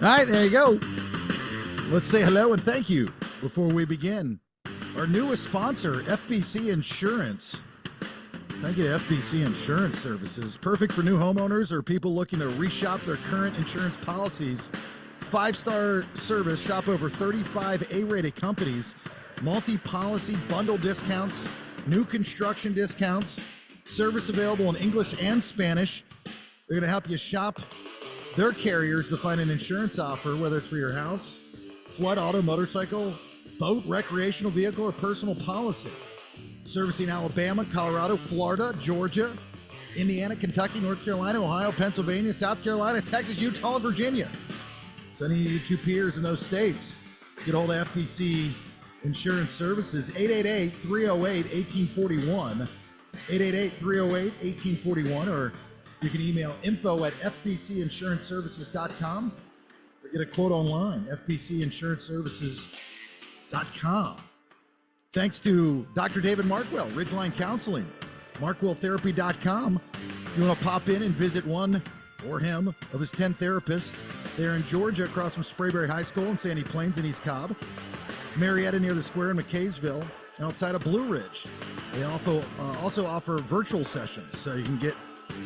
All right, there you go. Let's say hello and thank you before we begin. Our newest sponsor, FBC Insurance. Thank you to FBC Insurance Services. Perfect for new homeowners or people looking to reshop their current insurance policies. 5-star service. Shop over 35 A-rated companies. Multi-policy bundle discounts. New construction discounts. Service available in English and Spanish. They're going to help you shop their carriers to find an insurance offer, whether it's for your house, flood, auto, motorcycle, boat, recreational vehicle, or personal policy. Servicing Alabama, Colorado, Florida, Georgia, Indiana, Kentucky, North Carolina, Ohio, Pennsylvania, South Carolina, Texas, Utah, and Virginia. Sending you to peers in those states. Get hold of FBC Insurance Services, 888-308-1841, 888-308-1841, or you can email info@fbcinsuranceservices.com or get a quote online, fbcinsuranceservices.com. Thanks to Dr. David Markwell, Ridgeline Counseling, markwelltherapy.com. You want to pop in and visit one or him of his 10 therapists. They're in Georgia, across from Sprayberry High School in Sandy Plains and East Cobb. Marietta near the square in McKaysville, outside of Blue Ridge. They also offer virtual sessions, so you can get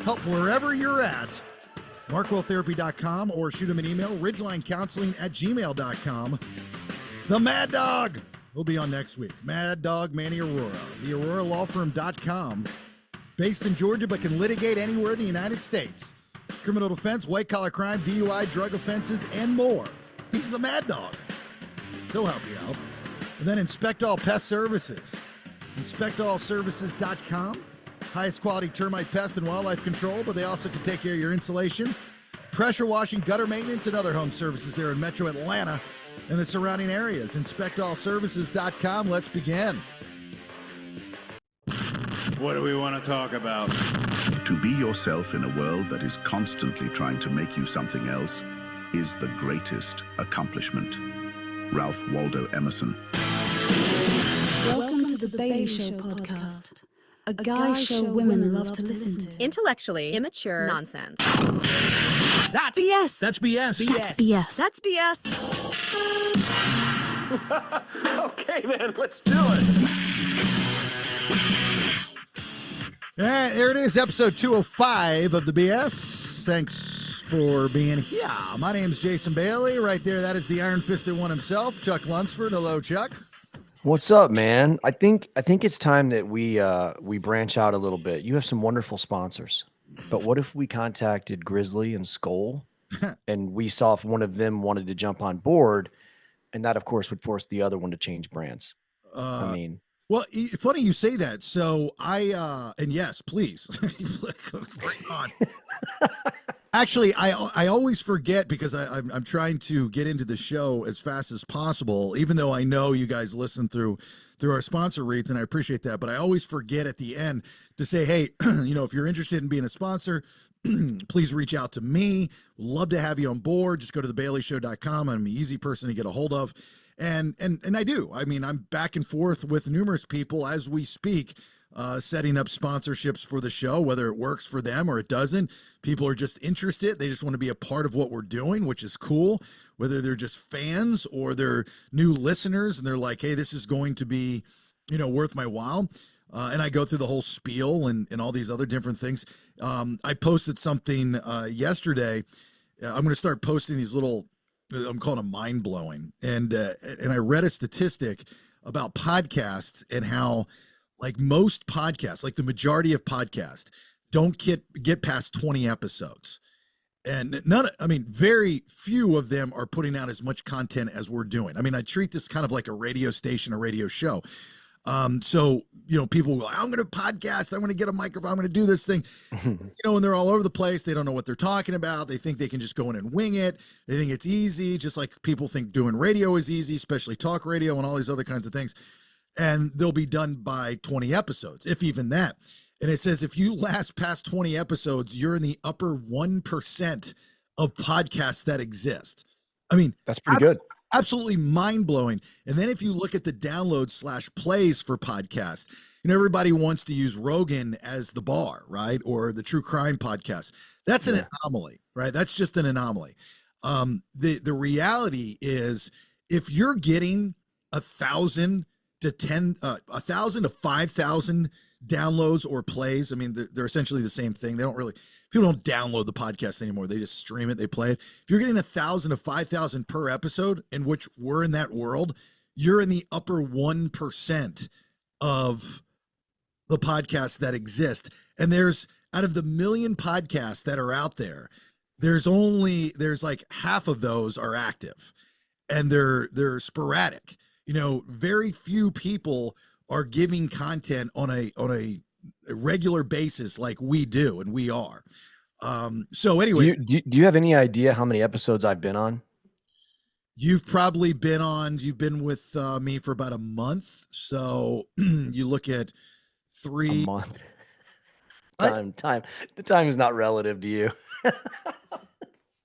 help wherever you're at. markwelltherapy.com, or shoot them an email, ridgelinecounseling@gmail.com. The Mad Dog will be on next week. Mad Dog Manny Aurora. TheAuroraLawFirm.com. Based in Georgia, but can litigate anywhere in the United States. Criminal defense, white-collar crime, DUI, drug offenses, and more. He's the Mad Dog. He'll help you out. And then Inspect All Pest Services. InspectAllServices.com. Highest quality termite, pest, and wildlife control, but they also can take care of your insulation, pressure washing, gutter maintenance, and other home services there in Metro Atlanta and the surrounding areas. InspectAllServices.com. Let's begin. What do we want to talk about? To be yourself in a world that is constantly trying to make you something else is the greatest accomplishment. Ralph Waldo Emerson. Welcome to the Bailey Show podcast, a guy show women love to listen to. Intellectually immature nonsense. That's BS. That's BS. That's BS. That's BS. Okay, man, let's do it. And there it is, episode 205 of the BS. Thanks for being here. My name's Jason Bailey. Right there, that is the iron-fisted one himself, Chuck Lunsford. Hello, Chuck. What's up, man? I think it's time that we branch out a little bit. You have some wonderful sponsors, but what if we contacted Grizzly and Skull, and we saw if one of them wanted to jump on board, and that, of course, would force the other one to change brands. Well, funny you say that. So and yes, please. Bring on. Actually, I always forget because I'm trying to get into the show as fast as possible, even though I know you guys listen through our sponsor reads, and I appreciate that. But I always forget at the end to say, hey, if you're interested in being a sponsor, please reach out to me. Love to have you on board. Just go to thebaileyshow.com. I'm an easy person to get a hold of. And I do. I mean, I'm back and forth with numerous people as we speak, setting up sponsorships for the show, whether it works for them or it doesn't. People are just interested. They just want to be a part of what we're doing, which is cool, whether they're just fans or they're new listeners and they're like, hey, this is going to be, worth my while. And I go through the whole spiel and all these other different things. I posted something yesterday. I'm going to start posting these little, I'm calling them mind blowing. And I read a statistic about podcasts and how like most podcasts, like the majority of podcasts don't get past 20 episodes. And very few of them are putting out as much content as we're doing. I mean, I treat this kind of like a radio station, a radio show. So, people go, I'm going to podcast. I'm going to get a microphone. I'm going to do this thing, and they're all over the place. They don't know what they're talking about. They think they can just go in and wing it. They think it's easy, just like people think doing radio is easy, especially talk radio and all these other kinds of things. And they'll be done by 20 episodes, if even that. And it says, if you last past 20 episodes, you're in the upper 1% of podcasts that exist. I mean, that's pretty good. Absolutely mind-blowing. And then if you look at the downloads/plays for podcasts, everybody wants to use Rogan as the bar, right? Or the true crime podcast. That's an anomaly, right? That's just an anomaly. The reality is, if you're getting 1,000 to 5,000 downloads or plays, I mean, they're essentially the same thing. People don't download the podcast anymore. They just stream it, they play it. If you're getting 1,000 to 5,000 per episode, in which we're in that world, you're in the upper 1% of the podcasts that exist. And out of the million podcasts that are out there, there's like half of those are active, and they're sporadic. Very few people are giving content on a regular basis like we do, and we are. So anyway, do you have any idea how many episodes I've been on? You've been with me for about a month. So you look at 3 months. Time. The time is not relative to you. Wait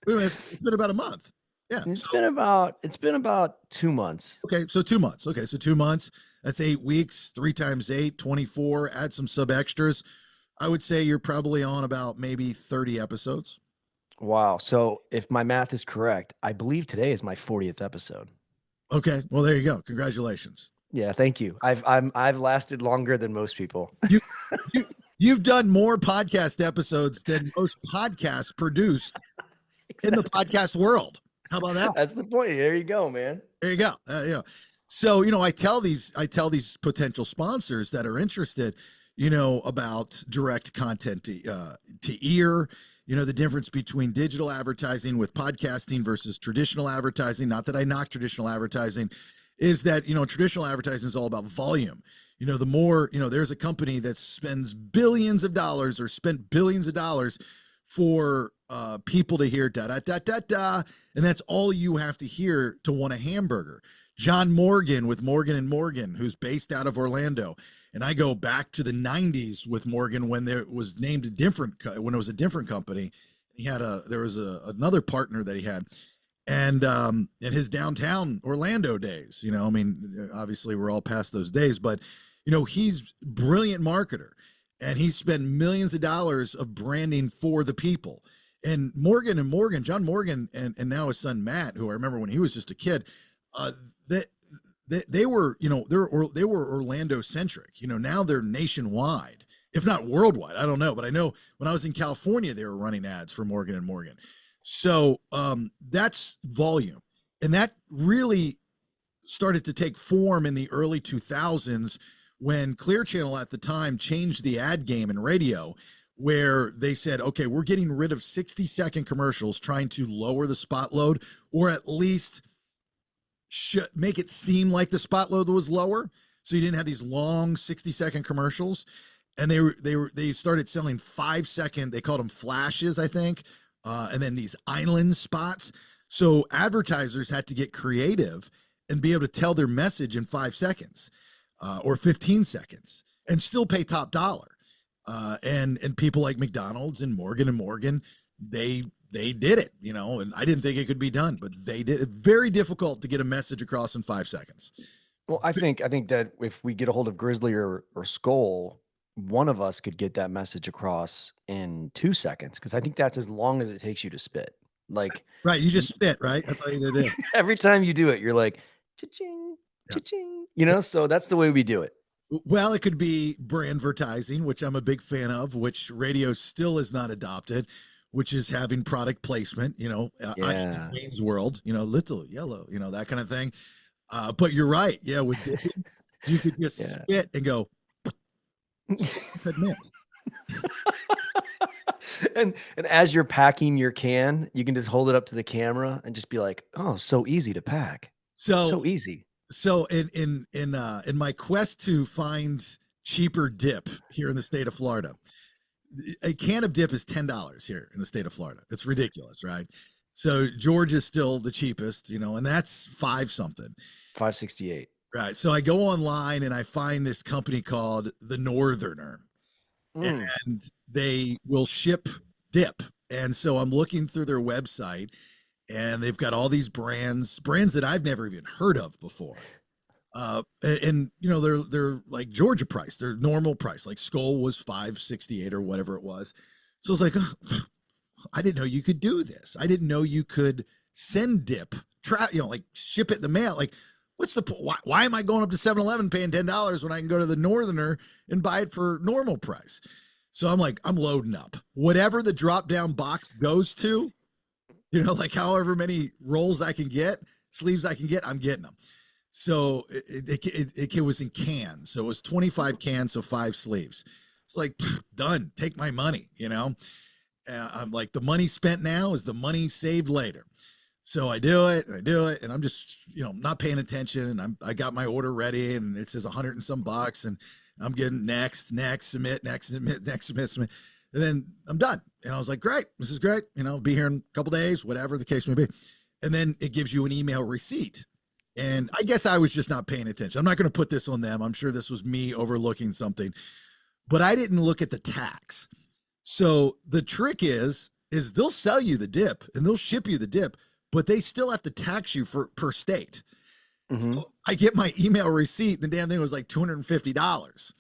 a minute, it's been about a month. Yeah. It's been about 2 months. Okay. So 2 months. Okay. So 2 months, that's 8 weeks, 3 times 8, 24, add some sub extras. I would say you're probably on about maybe 30 episodes. Wow. So if my math is correct, I believe today is my 40th episode. Okay. Well, there you go. Congratulations. Yeah. Thank you. I've lasted longer than most people. You've done more podcast episodes than most podcasts produced in the podcast world. How about that? That's the point. There you go, man. There you go. So, I tell these potential sponsors that are interested, about direct content to ear, the difference between digital advertising with podcasting versus traditional advertising. Not that I knock traditional advertising, is that, traditional advertising is all about volume. The more, there's a company that spends billions of dollars or spent billions of dollars for people to hear da da da da da, and that's all you have to hear to want a hamburger. John Morgan with Morgan & Morgan, who's based out of Orlando. And I go back to the 90s with Morgan when there was named when it was a different company. There was another partner that he had, and in his downtown Orlando days, obviously we're all past those days, but he's a brilliant marketer, and he spent millions of dollars of branding for the people. And Morgan & Morgan, John Morgan, and now his son Matt, who I remember when he was just a kid, they were Orlando centric. Now they're nationwide, if not worldwide. I don't know, but I know when I was in California, they were running ads for Morgan & Morgan. So that's volume, and that really started to take form in the early 2000s when Clear Channel at the time changed the ad game in radio, where they said, okay, we're getting rid of 60-second commercials, trying to lower the spot load, or at least make it seem like the spot load was lower, so you didn't have these long 60-second commercials. And they started selling 5-second, they called them flashes, I think, and then these island spots. So advertisers had to get creative and be able to tell their message in 5 seconds or 15 seconds and still pay top dollar. And people like McDonald's and Morgan & Morgan, they did it, and I didn't think it could be done, but they did it. Very difficult to get a message across in 5 seconds. Well, I think that if we get a hold of Grizzly or Skull, one of us could get that message across in 2 seconds, because I think that's as long as it takes you to spit. Like, right, you just spit, right? That's all you do. Every time you do it, you're like, cha-ching, cha-ching, so that's the way we do it. Well, it could be brandvertising, which I'm a big fan of, which radio still is not adopted, which is having product placement, Wayne's World, little yellow, that kind of thing. But you're right. Yeah. With dipping, you could just spit and go. and as you're packing your can, you can just hold it up to the camera and just be like, oh, so easy to pack. So easy. So in my quest to find cheaper dip here in the state of Florida, a can of dip is $10 here in the state of Florida. It's ridiculous, right? So Georgia's still the cheapest, and that's $5.68. Right. So I go online and I find this company called The Northerner, and they will ship dip. And so I'm looking through their website, and they've got all these brands that I've never even heard of before. And they're like Georgia price, their normal price, like Skull was $5.68 or whatever it was. So I was like, oh, I didn't know you could do this. I didn't know you could send dip, like ship it in the mail. Like, what's the why am I going up to 7-Eleven paying $10 when I can go to the Northerner and buy it for normal price? So I'm like, I'm loading up whatever the drop down box goes to, like however many rolls I can get, sleeves I can get, I'm getting them. So it was in cans. So it was 25 cans, so 5 sleeves. It's like, done, take my money, I'm like, the money spent now is the money saved later. So I do it, and I'm just, not paying attention. And I got my order ready, and it says 100 and some bucks, and I'm getting next, submit. And then I'm done. And I was like, great, this is great. Be here in a couple days, whatever the case may be. And then it gives you an email receipt. And I guess I was just not paying attention. I'm not going to put this on them. I'm sure this was me overlooking something, but I didn't look at the tax. So the trick is they'll sell you the dip and they'll ship you the dip, but they still have to tax you per state. Mm-hmm. So I get my email receipt. The damn thing was like $250.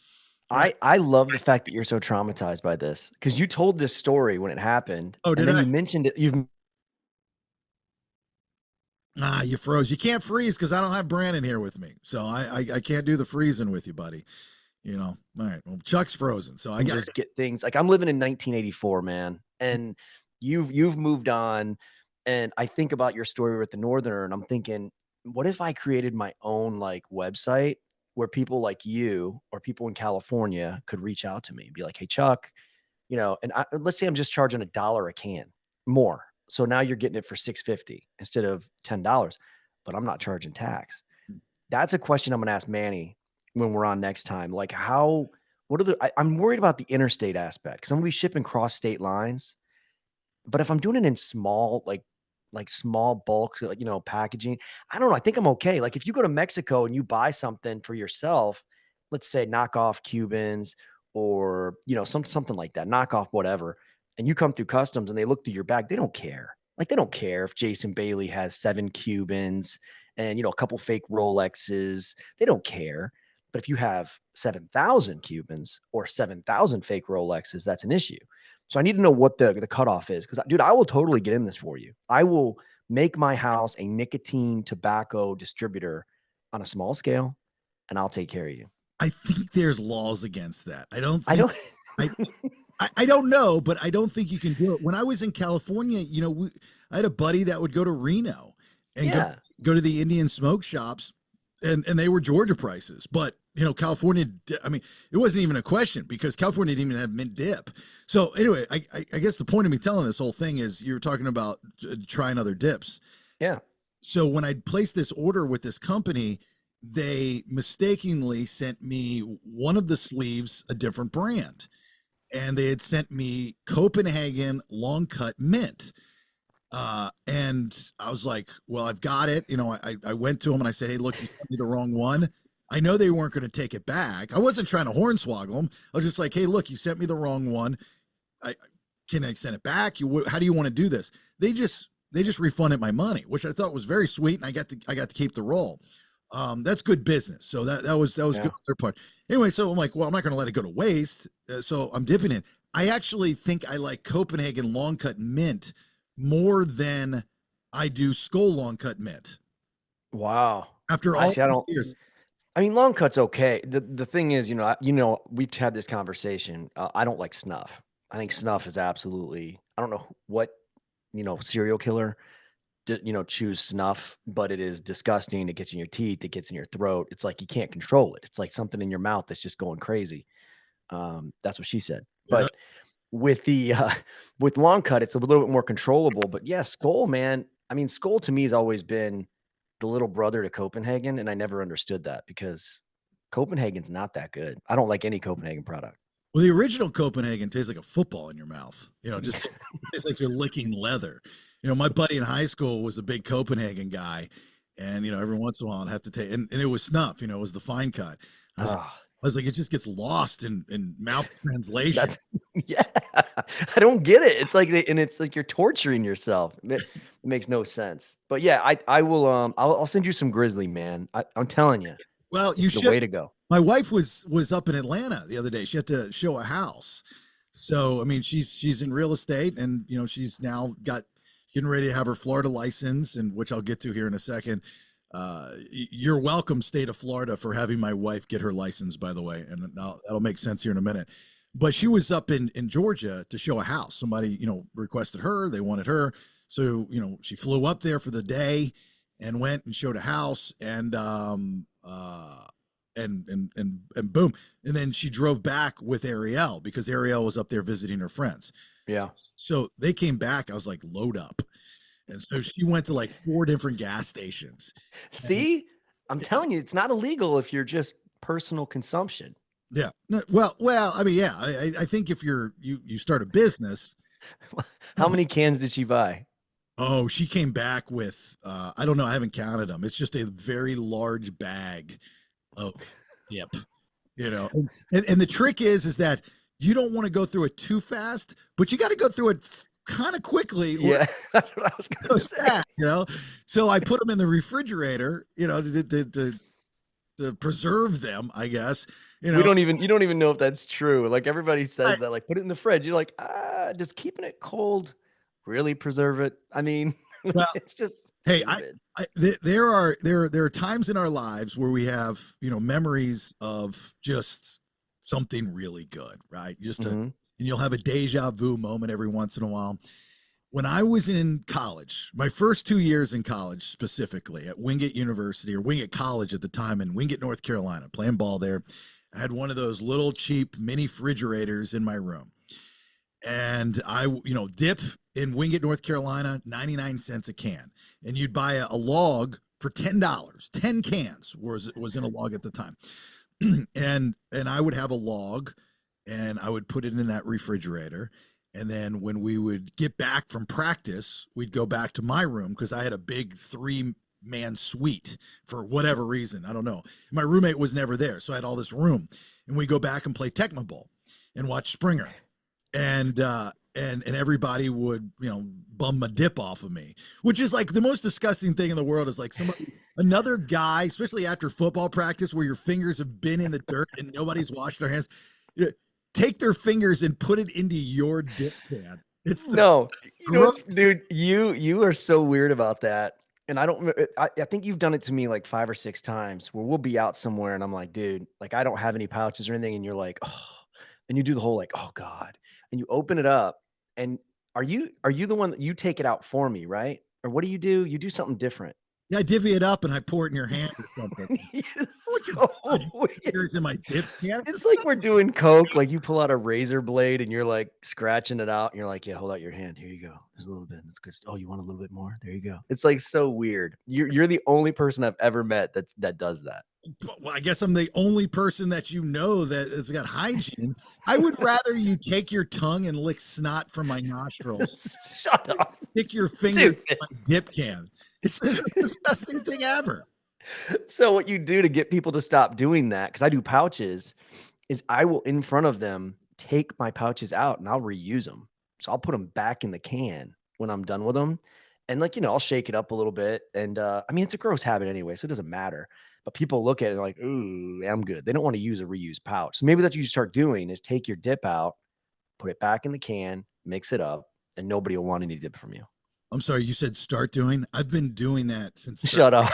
I love the fact that you're so traumatized by this, because you told this story when it happened. Oh, did and then I? You mentioned it. You froze. You can't freeze because I don't have Brandon here with me. So I can't do the freezing with you, buddy. All right. Well, Chuck's frozen. So I got to get things like I'm living in 1984, man. And you've moved on. And I think about your story with the Northerner, and I'm thinking, what if I created my own like website where people like you or people in California could reach out to me and be like, hey, Chuck, and let's say I'm just charging $1 a can more. So now you're getting it for $6.50 instead of $10, but I'm not charging tax. That's a question I'm going to ask Manny when we're on next time. Like I'm worried about the interstate aspect because I'm going to be shipping cross state lines. But if I'm doing it in small, like small bulk, packaging, I don't know. I think I'm okay. Like if you go to Mexico and you buy something for yourself, let's say knockoff Cubans or, something like that, knockoff whatever, and you come through customs and they look through your bag, they don't care. Like they don't care if Jason Bailey has 7 Cubans and, a couple fake Rolexes. They don't care. But if you have 7,000 Cubans or 7,000 fake Rolexes, that's an issue. So I need to know what the cutoff is. Because, dude, I will totally get in this for you. I will make my house a nicotine tobacco distributor on a small scale, and I'll take care of you. I think there's laws against that. I don't know, but I don't think you can do it. When I was in California, I had a buddy that would go to Reno and go to the Indian smoke shops, and they were Georgia prices. But, California, it wasn't even a question because California didn't even have mint dip. So anyway, I guess the point of me telling this whole thing is you're talking about trying other dips. Yeah. So when I placed this order with this company, they mistakenly sent me one of the sleeves, a different brand. And they had sent me Copenhagen long cut mint. And I was like, well, I've got it. I went to them and I said, hey, look, you sent me the wrong one. I know they weren't going to take it back. I wasn't trying to hornswoggle them. I was just like, hey, look, you sent me the wrong one. Can I send it back? How do you want to do this? They just refunded my money, which I thought was very sweet. And I got to keep the roll. That's good business. So that was good on their part. Anyway, so I'm like, well, I'm not going to let it go to waste. So I'm dipping in. I actually think I like Copenhagen long cut mint more than I do Skoal long cut mint. Wow. After all years. I mean, long cut's okay. The thing is, we've had this conversation. I don't like snuff. I think snuff is absolutely, I don't know what, serial killer choose snuff, but it is disgusting. It gets in your teeth. It gets in your throat. It's like you can't control it. It's like something in your mouth that's just going crazy. That's what she said. Yeah. But with the with long cut, it's a little bit more controllable. But yeah, Skoal, man. I mean, Skoal to me has always been the little brother to Copenhagen, and I never understood that because Copenhagen's not that good. I don't like any Copenhagen product. Well, the original Copenhagen tastes like a football in your mouth. Just tastes like you're licking leather. My buddy in high school was a big Copenhagen guy, and every once in a while I'd have to take, and it was snuff. It was the fine cut. I was like, it just gets lost in mouth translation. Yeah, I don't get it. It's like it's like you're torturing yourself. It makes no sense. But yeah, I will. I'll send you some Grizzly, man. I'm telling you. Well, it's the way to go. My wife was up in Atlanta the other day. She had to show a house. So I mean, she's in real estate, and she's now getting ready to have her Florida license, and which I'll get to here in a second. You're welcome, state of Florida, for having my wife get her license, by the way, and that'll make sense here in a minute. But she was up in Georgia to show a house. Somebody, requested her. They wanted her. So, she flew up there for the day and went and showed a house, and boom. And then she drove back with Ariel because Ariel was up there visiting her friends. Yeah. So they came back. I was like, load up. And so she went to like 4 different gas stations. See, I'm telling you, it's not illegal if you're just personal consumption. Yeah. Well, I mean, yeah, I think if you start a business. How many cans did she buy? Oh, she came back with, I don't know. I haven't counted them. It's just a very large bag of, yep. And the trick is that you don't want to go through it too fast, but you got to go through it kind of quickly. Yeah, that's what I was going to say. Back, so I put them in the refrigerator, to preserve them, I guess. You don't even know if that's true. Like everybody says that, like put it in the fridge. You're like, just keeping it cold really preserve it. I mean, well, it's just stupid. There are times in our lives where we have memories of just something really good, right? And you'll have a deja vu moment every once in a while. When I was in college, my first 2 years in college, specifically at Wingate University or Wingate College at the time in Wingate, North Carolina, playing ball there, I had one of those little cheap mini refrigerators in my room. And I, dip in Wingate, North Carolina, 99 cents a can. And you'd buy a log for $10. 10 cans was in a log at the time. and I would have a log and I would put it in that refrigerator. And then when we would get back from practice, we'd go back to my room because I had a big 3-man suite for whatever reason. I don't know. My roommate was never there. So I had all this room. And we go back and play Tecmo Bowl and watch Springer. And everybody would, bum a dip off of me, which is like the most disgusting thing in the world is like another guy, especially after football practice where your fingers have been in the dirt and nobody's washed their hands. Take their fingers and put it into your dip can. Dude, you are so weird about that. And I think you've done it to me like 5 or 6 times where we'll be out somewhere and I'm like, dude, like I don't have any pouches or anything. And you're like, oh, and you do the whole like, oh God. And you open it up and are you the one that you take it out for me, right? Or what do? You do something different. Yeah, I divvy it up and I pour it in your hand or something. Here's in my dip can. It's like we're doing coke. Like you pull out a razor blade and you're like scratching it out. And you're like, yeah, hold out your hand. Here you go. There's a little bit. That's good. Oh, you want a little bit more? There you go. It's like so weird. You're the only person I've ever met that does that. Well, I guess I'm the only person that that has got hygiene. I would rather you take your tongue and lick snot from my nostrils. Shut up. Stick your finger in my dip can. It's the most disgusting thing ever. So what you do to get people to stop doing that, because I do pouches, is I will in front of them take my pouches out and I'll reuse them. So I'll put them back in the can when I'm done with them. And like, I'll shake it up a little bit. And I mean, it's a gross habit anyway, so it doesn't matter. But people look at it and they're like, ooh, I'm good. They don't want to use a reused pouch. So maybe that's what you start doing is take your dip out, put it back in the can, mix it up, and nobody will want any dip from you. I'm sorry, you said start doing? I've been doing that since. Shut up.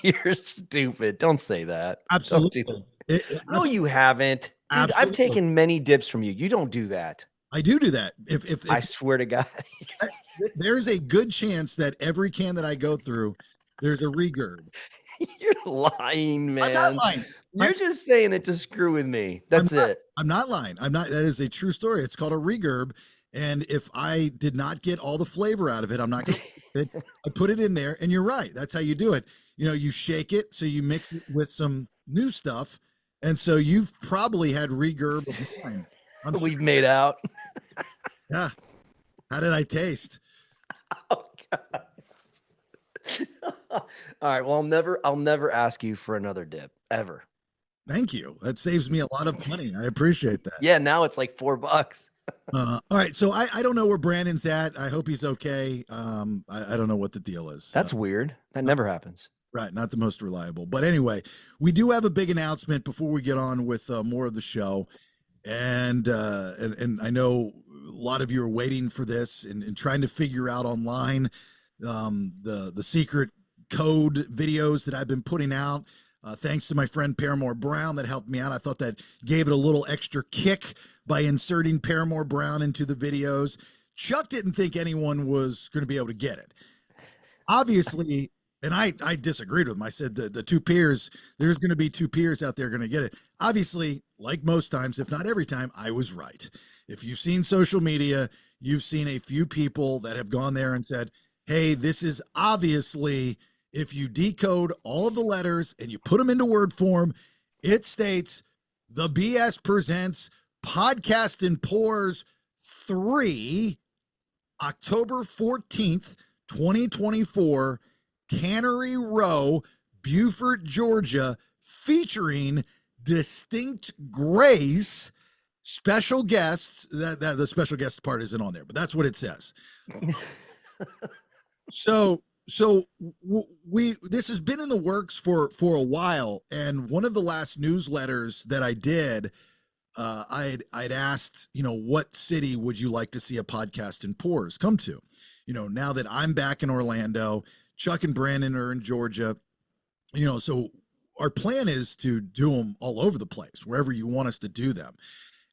You're stupid. Don't say that. Absolutely. No, you haven't. Dude, absolutely. I've taken many dips from you. You don't do that. I do that. If I swear to God. There's a good chance that every can that I go through, there's a regurb. You're lying, man. I'm not lying. You're just saying it to screw with me. That's it. I'm not lying. That is a true story. It's called a regurb. And if I did not get all the flavor out of it, I'm not going to. I put it in there, and you're right. That's how you do it. You shake it, so you mix it with some new stuff, and so you've probably had regurb of mine. We've made out. Yeah. How did I taste? Oh God. All right. Well, I'll never ask you for another dip ever. Thank you. That saves me a lot of money. I appreciate that. Yeah. Now it's like $4. All right. So I don't know where Brandon's at. I hope he's okay. I don't know what the deal is. That's weird. That never happens. Right. Not the most reliable. But anyway, we do have a big announcement before we get on with more of the show. And I know lot of you are waiting for this and trying to figure out online the secret code videos that I've been putting out. Thanks to my friend Paramore Brown that helped me out. I thought that gave it a little extra kick by inserting Paramore Brown into the videos. Chuck didn't think anyone was going to be able to get it. Obviously, and I disagreed with him. I said the two peers, there's going to be two peers out there going to get it. Obviously, like most times, if not every time, I was right. If you've seen social media, you've seen a few people that have gone there and said, hey, this is obviously, if you decode all of the letters and you put them into word form, it states the BS presents Podcast and Pores 3, October 14th, 2024, Tannery Row, Beaufort, Georgia, featuring Distinct Grace, special guests. That the special guest part isn't on there, but that's what it says. So this has been in the works for a while, and one of the last newsletters that I did, I'd asked, what city would you like to see a Podcast and Pores come to? Now that I'm back in Orlando, Chuck and Brandon are in Georgia, so our plan is to do them all over the place, wherever you want us to do them.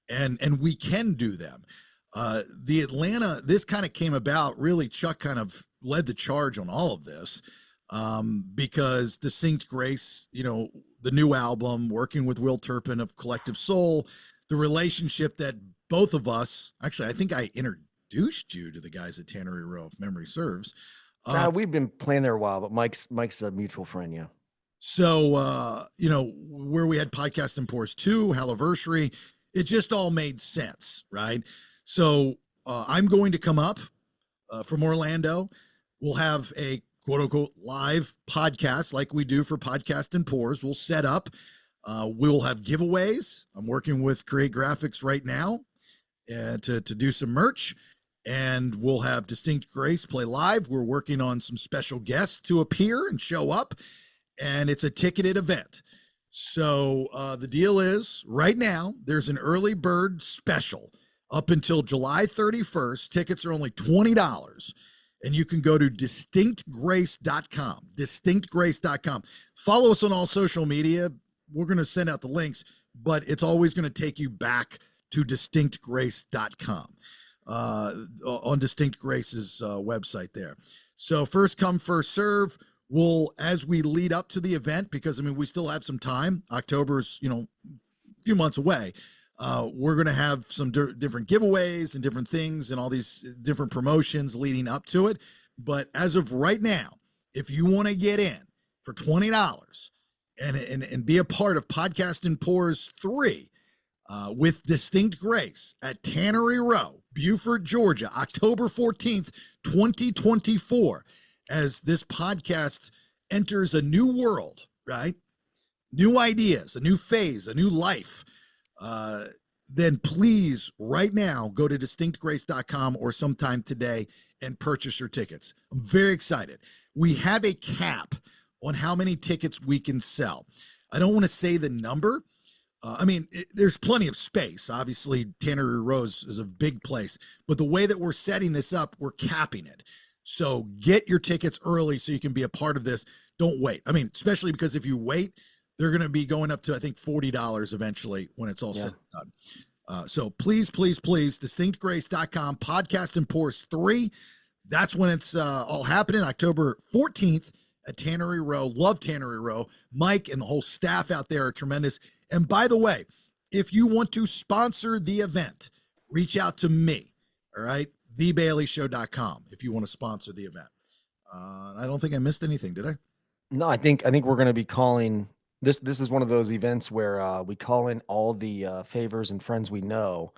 And we can do them. The Atlanta, this kind of came about, really, Chuck kind of led the charge on all of this, because Distinct Grace, the new album, working with Will Turpin of Collective Soul, the relationship that both of us, actually, I think I introduced you to the guys at Tannery Row, if memory serves. We've been playing there a while, but Mike's a mutual friend, yeah. So, where we had Podcast and Pores 2, Halliversary, it just all made sense, right? So I'm going to come up from Orlando. We'll have a quote unquote live podcast like we do for Podcast and Pores. We'll set up. We'll have giveaways. I'm working with Create Graphics right now to do some merch, and we'll have Distinct Grace play live. We're working on some special guests to appear and show up, and it's a ticketed event. So the deal is, right now, there's an early bird special up until July 31st. Tickets are only $20, and you can go to distinctgrace.com, distinctgrace.com. Follow us on all social media. We're going to send out the links, but it's always going to take you back to distinctgrace.com on Distinct Grace's website there. So first come, first serve. We'll, as we lead up to the event, because we still have some time. October's, a few months away. We're going to have some different giveaways and different things and all these different promotions leading up to it. But as of right now, if you want to get in for $20 and be a part of Podcast and Pores 3 with Distinct Grace at Tannery Row, Beaufort, Georgia, October 14th, 2024, as this podcast enters a new world, right? New ideas, a new phase, a new life. Then please, right now, go to distinctgrace.com or sometime today and purchase your tickets. I'm very excited. We have a cap on how many tickets we can sell. I don't want to say the number. There's plenty of space. Obviously, Tannery Row is a big place, but the way that we're setting this up, we're capping it. So get your tickets early so you can be a part of this. Don't wait. Especially because if you wait, they're going to be going up to, I think, $40 eventually when it's all said and done. So please, please, please, distinctgrace.com, Podcast and Pores 3. That's when it's all happening, October 14th at Tannery Row. Love Tannery Row. Mike and the whole staff out there are tremendous. And by the way, if you want to sponsor the event, reach out to me, all right? TheBaileyShow.com if you want to sponsor the event. I don't think I missed anything, did I? No, I think we're going to be calling this. This is one of those events where we call in all the favors and friends we know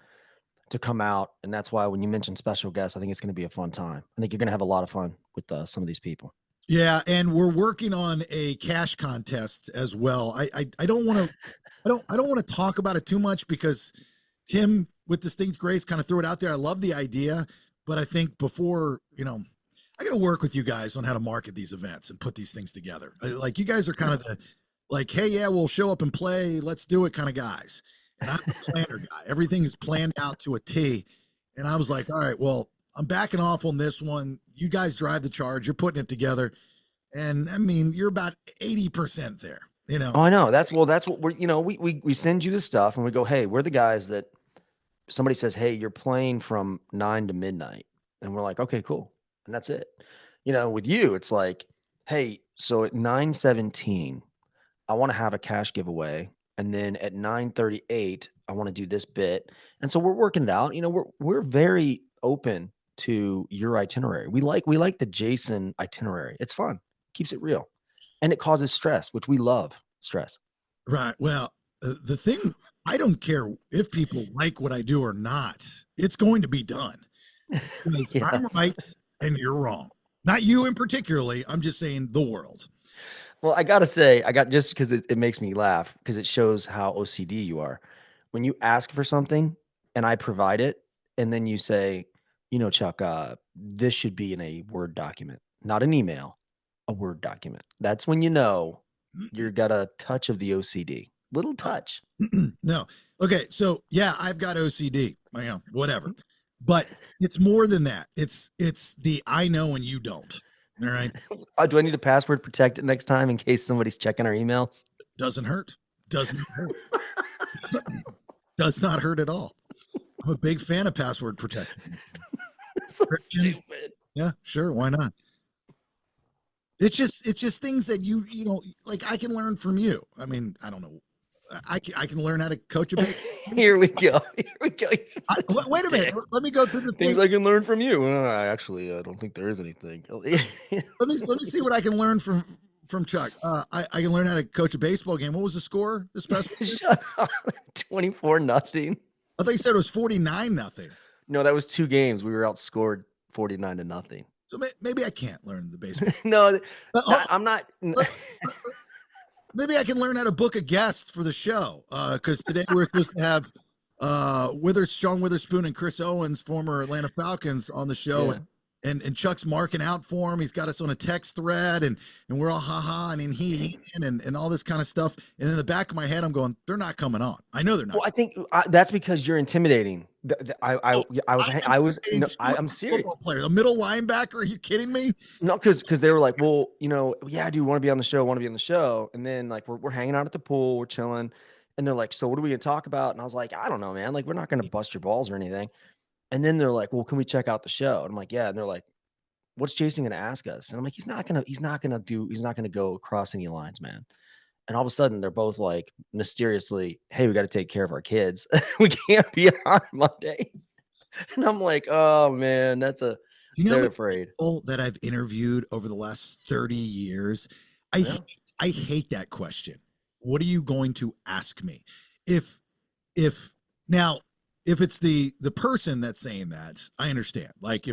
to come out, and that's why when you mention special guests, I think it's going to be a fun time. I think you're going to have a lot of fun with some of these people. Yeah, and we're working on a cash contest as well. I don't want to talk about it too much because Tim with Distinct Grace kind of threw it out there. I love the idea. But I think before, I got to work with you guys on how to market these events and put these things together. Like, you guys are kind of the, hey, yeah, we'll show up and play. Let's do it kind of guys. And I'm a planner guy. Everything is planned out to a T. And I was like, all right, well, I'm backing off on this one. You guys drive the charge. You're putting it together. And I mean, you're about 80% there, you know? Oh, I know. That's what we're, we send you the stuff and we go, hey, we're the guys that somebody says, hey, you're playing from 9 to midnight. And we're like, okay, cool. And that's it. With you, it's like, hey, so at 9:17, I want to have a cash giveaway. And then at 9:38, I want to do this bit. And so we're working it out. We're very open to your itinerary. We like the Jason itinerary. It's fun. Keeps it real. And it causes stress, which we love stress. Right. Well, the thing, I don't care if people like what I do or not. It's going to be done. Yes. I'm right and you're wrong. Not you in particularly. I'm just saying the world. Well, I got to say, just because it makes me laugh because it shows how OCD you are. When you ask for something and I provide it, and then you say, Chuck, this should be in a Word document, not an email, a Word document. That's when you've got a touch of the OCD, little touch. No. Okay. So yeah, I've got OCD, whatever, but it's more than that. It's the, I know, and you don't. All right. Do I need to password protect it next time in case somebody's checking our emails? Doesn't hurt. Doesn't hurt. Does not hurt at all. I'm a big fan of password protection. So stupid. Yeah, sure. Why not? It's just things that you like I can learn from you. I mean, I don't know. I can learn how to coach a baseball. Here we go. Wait a minute. Let me go through the things I can learn from you. I don't think there is anything. let me see what I can learn from Chuck. I can learn how to coach a baseball game. What was the score this past week? Shut up. 24-0. I thought you said it was 49-0. No, that was 2 games. We were outscored 49-0. So maybe I can't learn the baseball. No, I'm not. Maybe I can learn how to book a guest for the show. Because today we're supposed to have Sean Witherspoon and Chris Owens, former Atlanta Falcons, on the show. Yeah. And Chuck's marking out for him. He's got us on a text thread, and we're all ha-ha and he and all this kind of stuff. And in the back of my head, I'm going, they're not coming on. I know they're not. Well, I think that's because you're intimidating. I'm serious. Player, a middle linebacker. Are you kidding me? No, because they were like, well, yeah, do you want to be on the show? And then like we're hanging out at the pool, we're chilling, and they're like, so what are we gonna talk about? And I was like, I don't know, man. Like, we're not gonna bust your balls or anything. And then they're like, well, can we check out the show? And I'm like, yeah. And they're like, what's Jason gonna ask us? And I'm like, he's not gonna go across any lines, man. And all of a sudden, they're both like mysteriously, hey, we got to take care of our kids. We can't be on Monday. And I'm like, oh man, they're afraid. People that I've interviewed over the last 30 years, I hate that question. What are you going to ask me? If it's the person that's saying that, I understand. Like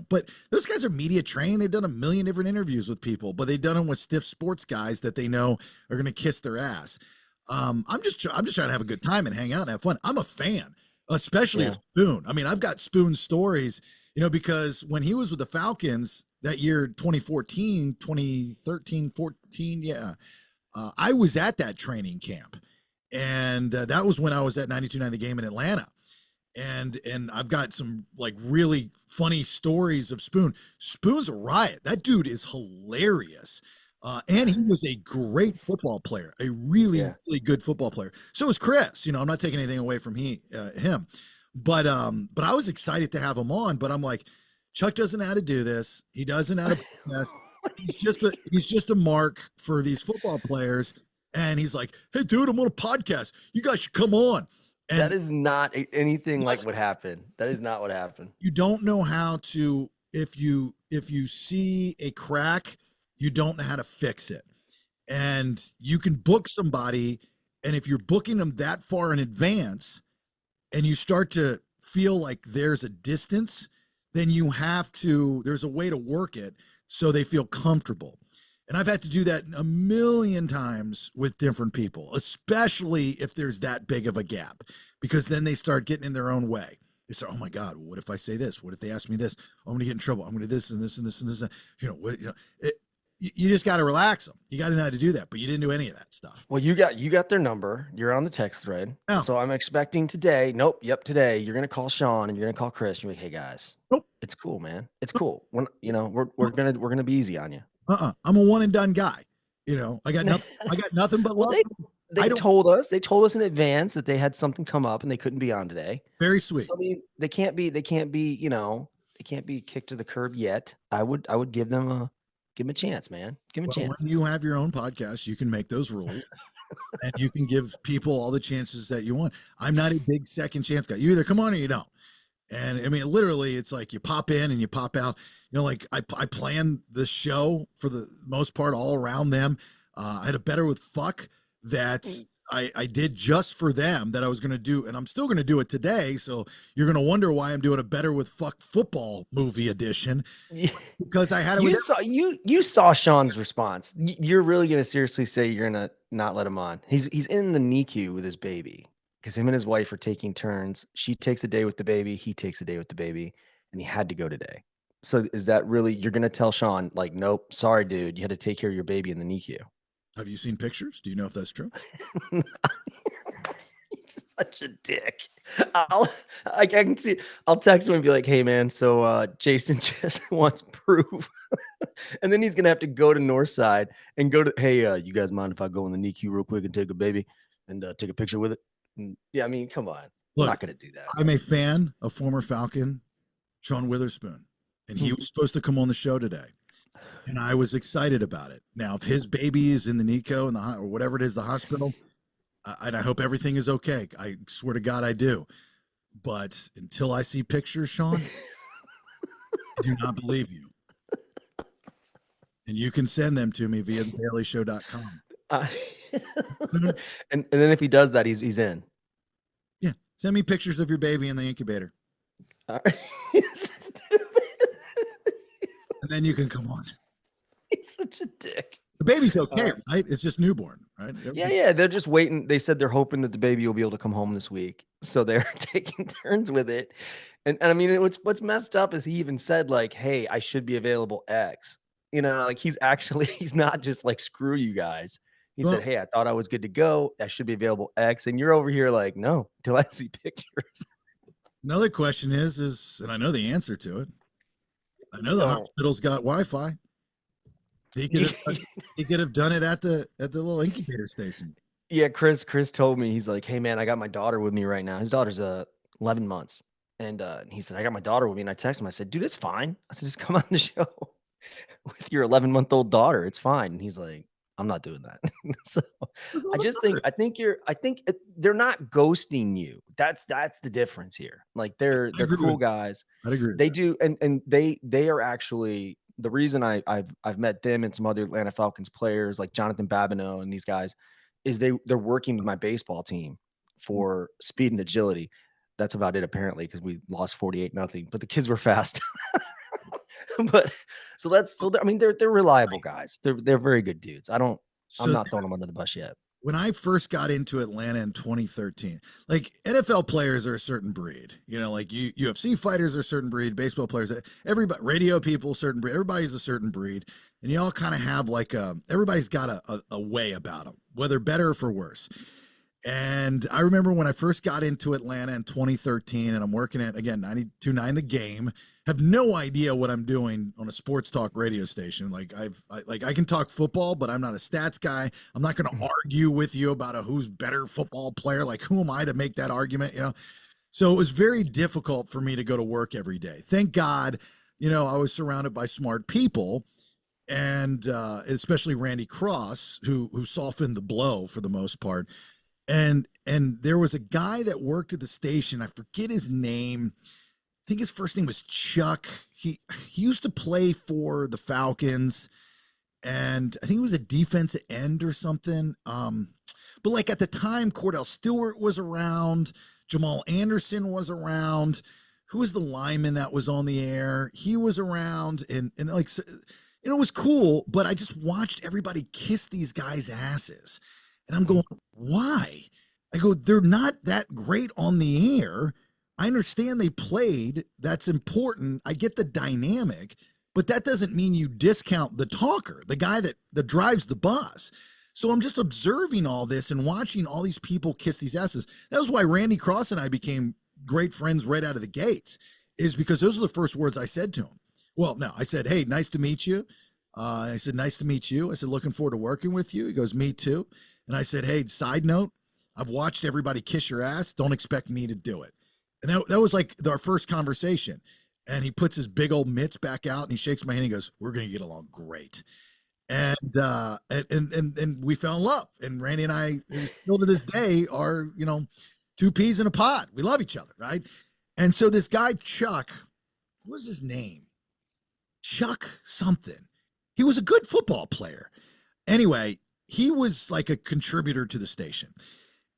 but those guys are media trained. They've done a million different interviews with people, but they've done them with stiff sports guys that they know are going to kiss their ass. I'm just trying to have a good time and hang out and have fun. I'm a fan, especially of Spoon. I mean, I've got Spoon stories, because when he was with the Falcons that year, 2013, 14, I was at that training camp, and that was when I was at 92.9 The Game in Atlanta. And I've got some like really funny stories of Spoon. Spoon's a riot. That dude is hilarious. And he was a great football player, a really good football player. So was Chris. I'm not taking anything away from him. But I was excited to have him on. But I'm like, Chuck doesn't know how to do this. He doesn't know how to podcast. He's just a mark for these football players. And he's like, hey, dude, I'm on a podcast. You guys should come on. And that is not anything like what happened. That is not what happened. You don't know how to, if you see a crack, you don't know how to fix it. And you can book somebody, and if you're booking them that far in advance and you start to feel like there's a distance, then there's a way to work it so they feel comfortable. And I've had to do that a million times with different people, especially if there's that big of a gap, because then they start getting in their own way. They start, oh my God, what if I say this? What if they ask me this? I'm going to get in trouble. I'm going to do this and this and this and this. you just got to relax them. You got to know how to do that, but you didn't do any of that stuff. Well, you got their number. You're on the text thread. Oh. So I'm expecting today. Nope. Yep. Today you're gonna call Sean and you're gonna call Chris. You're like, hey guys, Nope. It's cool, man. It's cool. We're gonna be easy on you. I'm a one and done guy. I got nothing. I got nothing but love. They told us in advance that they had something come up and they couldn't be on today. Very sweet. So, I mean, they can't be kicked to the curb yet. I would give them a chance, man. Give them a chance. When you have your own podcast, you can make those rules and you can give people all the chances that you want. I'm not a big second chance guy. You either come on or you don't. And I mean, literally, it's like you pop in and you pop out. Like I planned the show for the most part all around them. I had a Better with Fuck that I did just for them that I was going to do, and I'm still going to do it today. So you're going to wonder why I'm doing a Better with Fuck football movie edition, because I had it. You saw Sean's response. You're really going to seriously say you're going to not let him on? He's in the NICU with his baby because him and his wife are taking turns. She takes a day with the baby. He takes a day with the baby, and he had to go today. So is that really, you're going to tell Sean, like, nope, sorry, dude, you had to take care of your baby in the NICU? Have you seen pictures? Do you know if that's true? He's such a dick. I can see. I'll text him and be like, "Hey, man, so Jason just wants proof," and then he's gonna have to go to Northside and go to. Hey, you guys mind if I go in the NICU real quick and take a baby and take a picture with it? And, yeah, I mean, come on, Look, I'm not gonna do that. I'm a fan of former Falcon Sean Witherspoon, and he was supposed to come on the show today. And I was excited about it. Now, if his baby is in the NICU or whatever it is, the hospital, and I hope everything is okay. I swear to God, I do. But until I see pictures, Sean, I do not believe you. And you can send them to me via thedailyshow.com. And then if he does that, he's in. Yeah, send me pictures of your baby in the incubator. All right. And then you can come on. He's such a dick. The baby's okay, right? It's just newborn, right? Yeah. They're just waiting. They said they're hoping that the baby will be able to come home this week. So they're taking turns with it. And I mean, what's messed up is he even said, like, hey, I should be available X. Like he's not just like, screw you guys. He said, hey, I thought I was good to go. I should be available X. And you're over here like, no, till I see pictures. Another question is, and I know the answer to it. I know the hospital's got Wi-Fi. He could have done it at the little incubator station. Yeah, Chris told me, he's like, hey man, I got my daughter with me right now. His daughter's 11 months. And he said, I got my daughter with me. And I texted him. I said, dude, it's fine. I said, just come on the show with your 11-month-old daughter. It's fine. And he's like, I'm not doing that. So I think they're not ghosting you. That's the difference here. Like they're cool guys. I'd agree. They do. And they are actually, the reason I've met them and some other Atlanta Falcons players like Jonathan Babineau and these guys is they're working with my baseball team for speed and agility. That's about it apparently, because we lost 48-0, but the kids were fast. But I mean, they're reliable guys. They're very good dudes. I'm not throwing them under the bus yet. When I first got into Atlanta in 2013, like NFL players are a certain breed, like UFC fighters are a certain breed, baseball players, everybody, radio people, certain breed, everybody's a certain breed. And you all kind of have like everybody's got a way about them, whether better or for worse. And I remember when I first got into Atlanta in 2013, and I'm working at, again, 92.9 The Game, have no idea what I'm doing on a sports talk radio station. Like I can talk football, but I'm not a stats guy. I'm not going to argue with you about who's better football player. Like, who am I to make that argument? So it was very difficult for me to go to work every day. Thank God, I was surrounded by smart people, and especially Randy Cross, who softened the blow for the most part. And there was a guy that worked at the station. I forget his name. I think his first name was Chuck. He used to play for the Falcons, and I think he was a defensive end or something. But like at the time, Cordell Stewart was around. Jamal Anderson was around. Who was the lineman that was on the air? He was around, and like, it was cool, but I just watched everybody kiss these guys' asses. And I'm going, why? I go, they're not that great on the air. I understand they played. That's important. I get the dynamic. but that doesn't mean you discount the talker, the guy that drives the bus. So I'm just observing all this and watching all these people kiss these asses. That was why Randy Cross and I became great friends right out of the gates, is because those are the first words I said to him. Well, no, I said, hey, nice to meet you. I said, nice to meet you. I said, looking forward to working with you. He goes, me too. And I said, hey, side note, I've watched everybody kiss your ass. Don't expect me to do it. And that was like our first conversation. And he puts his big old mitts back out and he shakes my hand. And he goes, we're going to get along great. And we fell in love. And Randy and I, still to this day, are, two peas in a pod. We love each other, right? And so this guy, Chuck, what was his name? Chuck something. He was a good football player. Anyway, he was like a contributor to the station.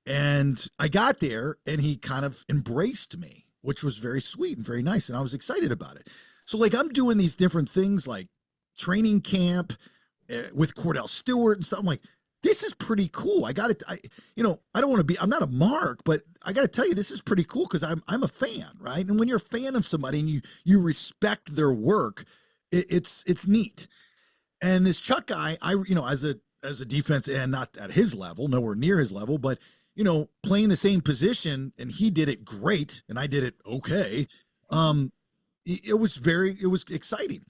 And I got there and he kind of embraced me, which was very sweet and very nice. And I was excited about it. So like I'm doing these different things like training camp with Cordell Stewart and stuff. I'm like, this is pretty cool. I got it. I don't want to be, I'm not a mark, but I got to tell you, this is pretty cool because I'm a fan, right? And when you're a fan of somebody and you respect their work, it's neat. And this Chuck guy, as a defense end, not at his level, nowhere near his level, but playing the same position, and he did it great, and I did it okay. It was exciting.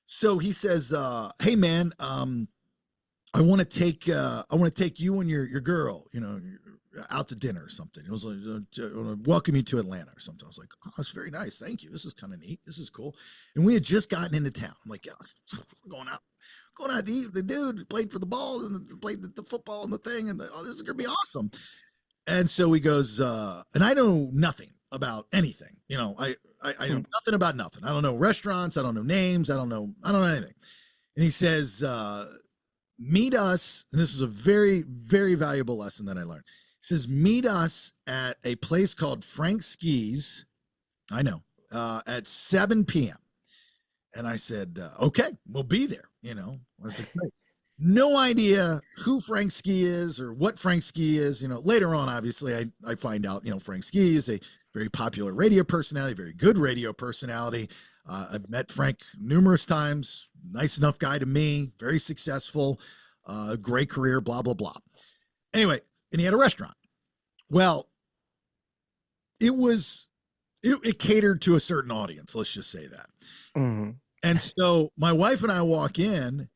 So he says, "Hey man, I want to take you and your girl, out to dinner or something. It was like, welcome you to Atlanta or something." I was like, "Oh, that's very nice. Thank you. This is kind of neat. This is cool." And we had just gotten into town. I'm like, "Yeah, we're going out to eat." The dude played for the ball and played the football and the thing. And this is going to be awesome. And so he goes, and I know nothing about anything. I know nothing about nothing. I don't know restaurants. I don't know names. I don't know anything. And he says, meet us. And this is a very, very valuable lesson that I learned. He says, meet us at a place called Frank Ski's. I know, at 7 p.m. And I said, okay, we'll be there. I said, great. No idea who Frank Ski is or what Frank Ski is. Later on, obviously, I find out, Frank Ski is a very popular radio personality, very good radio personality. I've met Frank numerous times. Nice enough guy to me, very successful, great career, blah, blah, blah. Anyway, and he had a restaurant. Well, it catered to a certain audience. Let's just say that. Mm-hmm. And so my wife and I walk in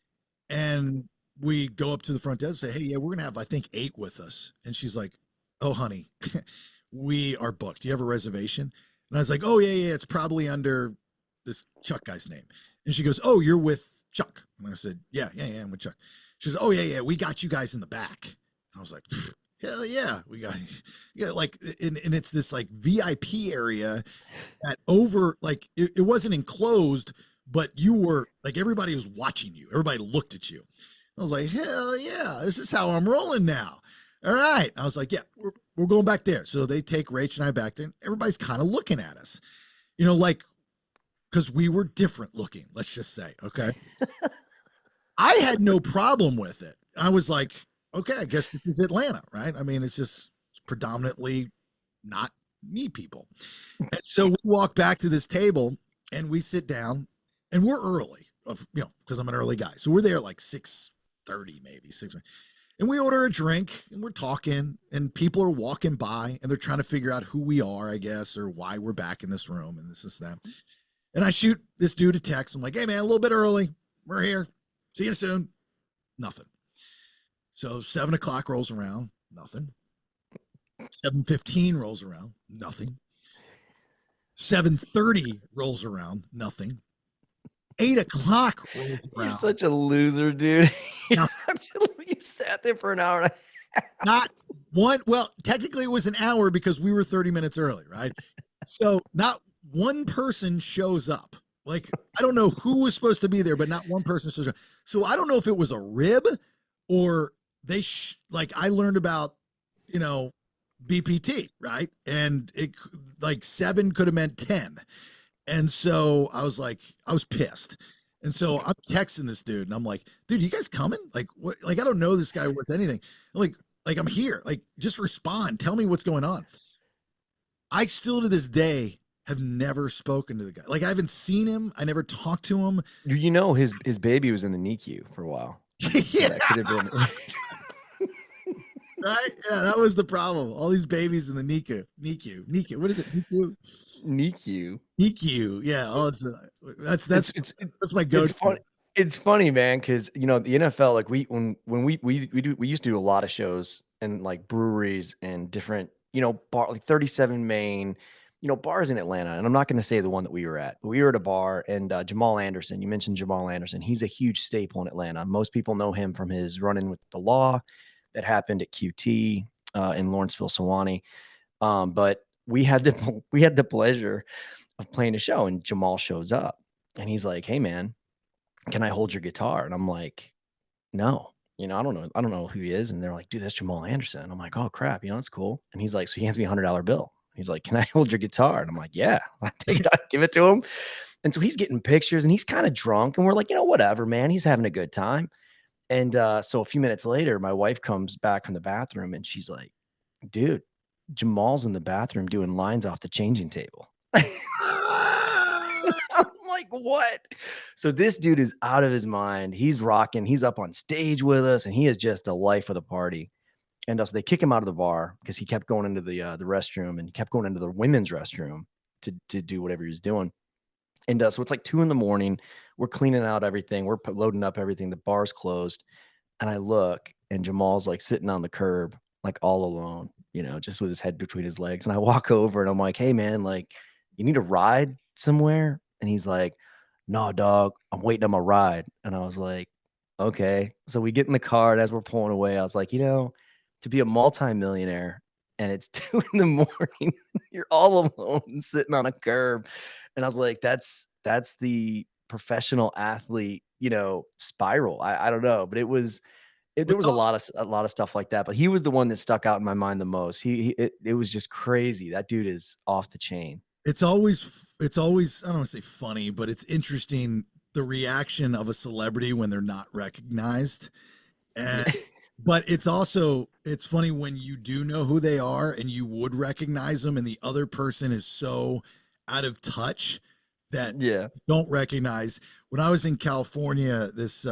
and we go up to the front desk and say, hey, yeah, we're going to have, I think, 8 with us. And she's like, oh, honey, we are booked. Do you have a reservation? And I was like, oh, yeah, it's probably under this Chuck guy's name. And she goes, oh, you're with Chuck. And I said, yeah, I'm with Chuck. She goes, oh, yeah, we got you guys in the back. And I was like, hell yeah, we got, like, and it's this like VIP area that it wasn't enclosed, but you were like, everybody was watching you. Everybody looked at you. I was like, hell yeah, this is how I'm rolling now. All right. I was like, yeah, we're going back there. So they take Rach and I back there and everybody's kind of looking at us, because we were different looking, let's just say. Okay. I had no problem with it. I was like, okay, I guess this is Atlanta, right? I mean, it's predominantly not me people. And so we walk back to this table and we sit down and we're early, because I'm an early guy. So we're there like 6:30, maybe 6. And we order a drink and we're talking and people are walking by and they're trying to figure out who we are, I guess, or why we're back in this room and this is that. And I shoot this dude a text. I'm like, hey man, a little bit early. We're here. See you soon. Nothing. So 7 o'clock rolls around. Nothing. 7:15 rolls around. Nothing. 7:30 rolls around. Nothing. 8 o'clock rolls around. You're such a loser, dude. You sat there for an hour and a half. Not one. Well, technically it was an hour because we were 30 minutes early, right? So not one person shows up. Like, I don't know who was supposed to be there, but not one person shows up. So I don't know if it was a rib or they I learned about, BPT, right? And it like 7 could have meant 10. And so I was pissed. And so I'm texting this dude and I'm like, dude, you guys coming? Like, what? Like, I don't know this guy worth anything. Like I'm here. Like, just respond. Tell me what's going on. I still to this day have never spoken to the guy. Like I haven't seen him. I never talked to him. You know, his baby was in the NICU for a while. So Yeah, that could have been. right. Yeah, that was the problem. All these babies in the NICU. What is it? NICU. Yeah. Oh, that's my go-to. It's funny, man, because you know the NFL. Like we used to do a lot of shows and like breweries and different bar like 37 Main, bars in Atlanta. And I'm not going to say the one that we were at, but we were at a bar and Jamal Anderson. You mentioned Jamal Anderson. He's a huge staple in Atlanta. Most people know him from his run-in with the law that happened at QT in Lawrenceville, Sewanee. But we had the pleasure of playing a show, and Jamal shows up, and he's like, "Hey, man, can I hold your guitar?" And I'm like, "No, I don't know who he is." And they're like, "Dude, that's Jamal Anderson." And I'm like, "Oh crap, that's cool." And he's like, so he hands me $100 bill. He's like, "Can I hold your guitar?" And I'm like, "Yeah." I take it, I give it to him. And so he's getting pictures, and he's kind of drunk, and we're like, whatever, man. He's having a good time. And so a few minutes later, my wife comes back from the bathroom, and she's like, "Dude, Jamal's in the bathroom doing lines off the changing table." I'm like, "What?" So this dude is out of his mind. He's rocking. He's up on stage with us, and he is just the life of the party. And so they kick him out of the bar because he kept going into the restroom and kept going into the women's restroom to do whatever he was doing. And so it's like 2 a.m. We're cleaning out everything. We're loading up everything. The bar's closed. And I look, and Jamal's like sitting on the curb, like all alone, just with his head between his legs. And I walk over and I'm like, "Hey, man, like, you need a ride somewhere?" And he's like, "No, dog, I'm waiting on my ride." And I was like, "Okay." So we get in the car, and as we're pulling away, I was like, to be a multimillionaire and it's 2 a.m, you're all alone sitting on a curb. And I was like, that's the professional athlete, spiral. I don't know, but there was a lot of stuff like that, but he was the one that stuck out in my mind the most. It was just crazy. That dude is off the chain. It's always, I don't want to say funny, but it's interesting the reaction of a celebrity when they're not recognized. And but it's funny when you do know who they are and you would recognize them, and the other person is so out of touch that you don't recognize. When I was in California, this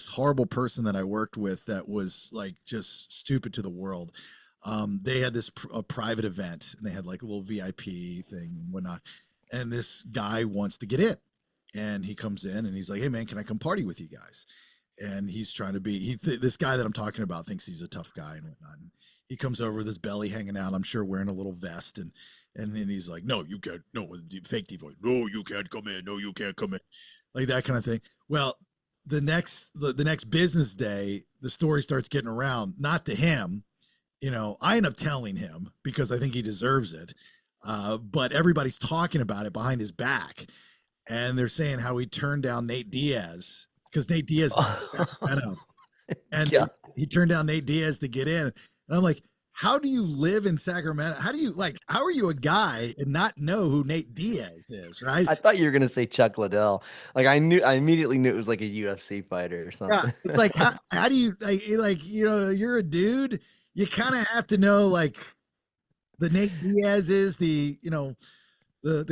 horrible person that I worked with that was like just stupid to the world. They had this a private event, and they had like a little VIP thing and whatnot. And this guy wants to get in, and he comes in and he's like, "Hey man, can I come party with you guys?" And he's trying to be, this guy that I'm talking about thinks he's a tough guy and whatnot. And he comes over with his belly hanging out, I'm sure wearing a little vest. And then he's like, "No, you can't. No, fake deep voice. No, you can't come in. No, you can't come in." Like that kind of thing. Well, the next business day, the story starts getting around, not to him. I end up telling him because I think he deserves it. But everybody's talking about it behind his back. And they're saying how he turned down Nate Diaz because Nate Diaz and he turned down Nate Diaz to get in. And I'm like, how do you live in Sacramento? How are you a guy and not know who Nate Diaz is, right? I thought you were going to say Chuck Liddell. Like I immediately knew it was like a UFC fighter or something. Yeah, it's like, how do you you're a dude. You kind of have to know like the Nate Diaz is the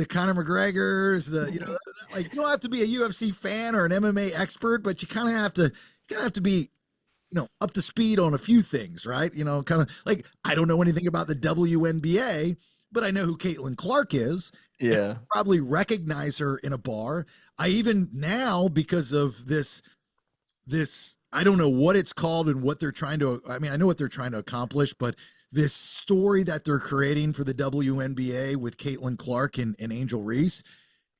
Conor McGregor's, like you don't have to be a UFC fan or an MMA expert, but you kind of have to be, up to speed on a few things, right? Kind of like, I don't know anything about the WNBA, but I know who Caitlin Clark is. Yeah. Probably recognize her in a bar. I even now, because of this, I don't know what it's called and what they're trying to, I know what they're trying to accomplish, but this story that they're creating for the WNBA with Caitlin Clark and Angel Reese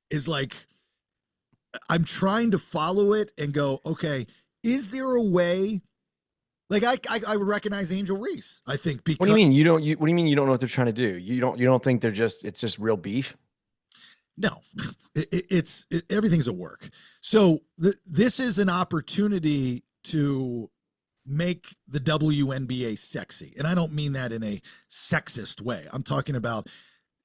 is like, I'm trying to follow it and go, okay, is there a way? Like I would recognize Angel Reese, I think. Because what do you mean? What do you mean you don't know what they're trying to do? You don't think it's just real beef? No, it's everything's a work. So this is an opportunity to make the WNBA sexy. And I don't mean that in a sexist way. I'm talking about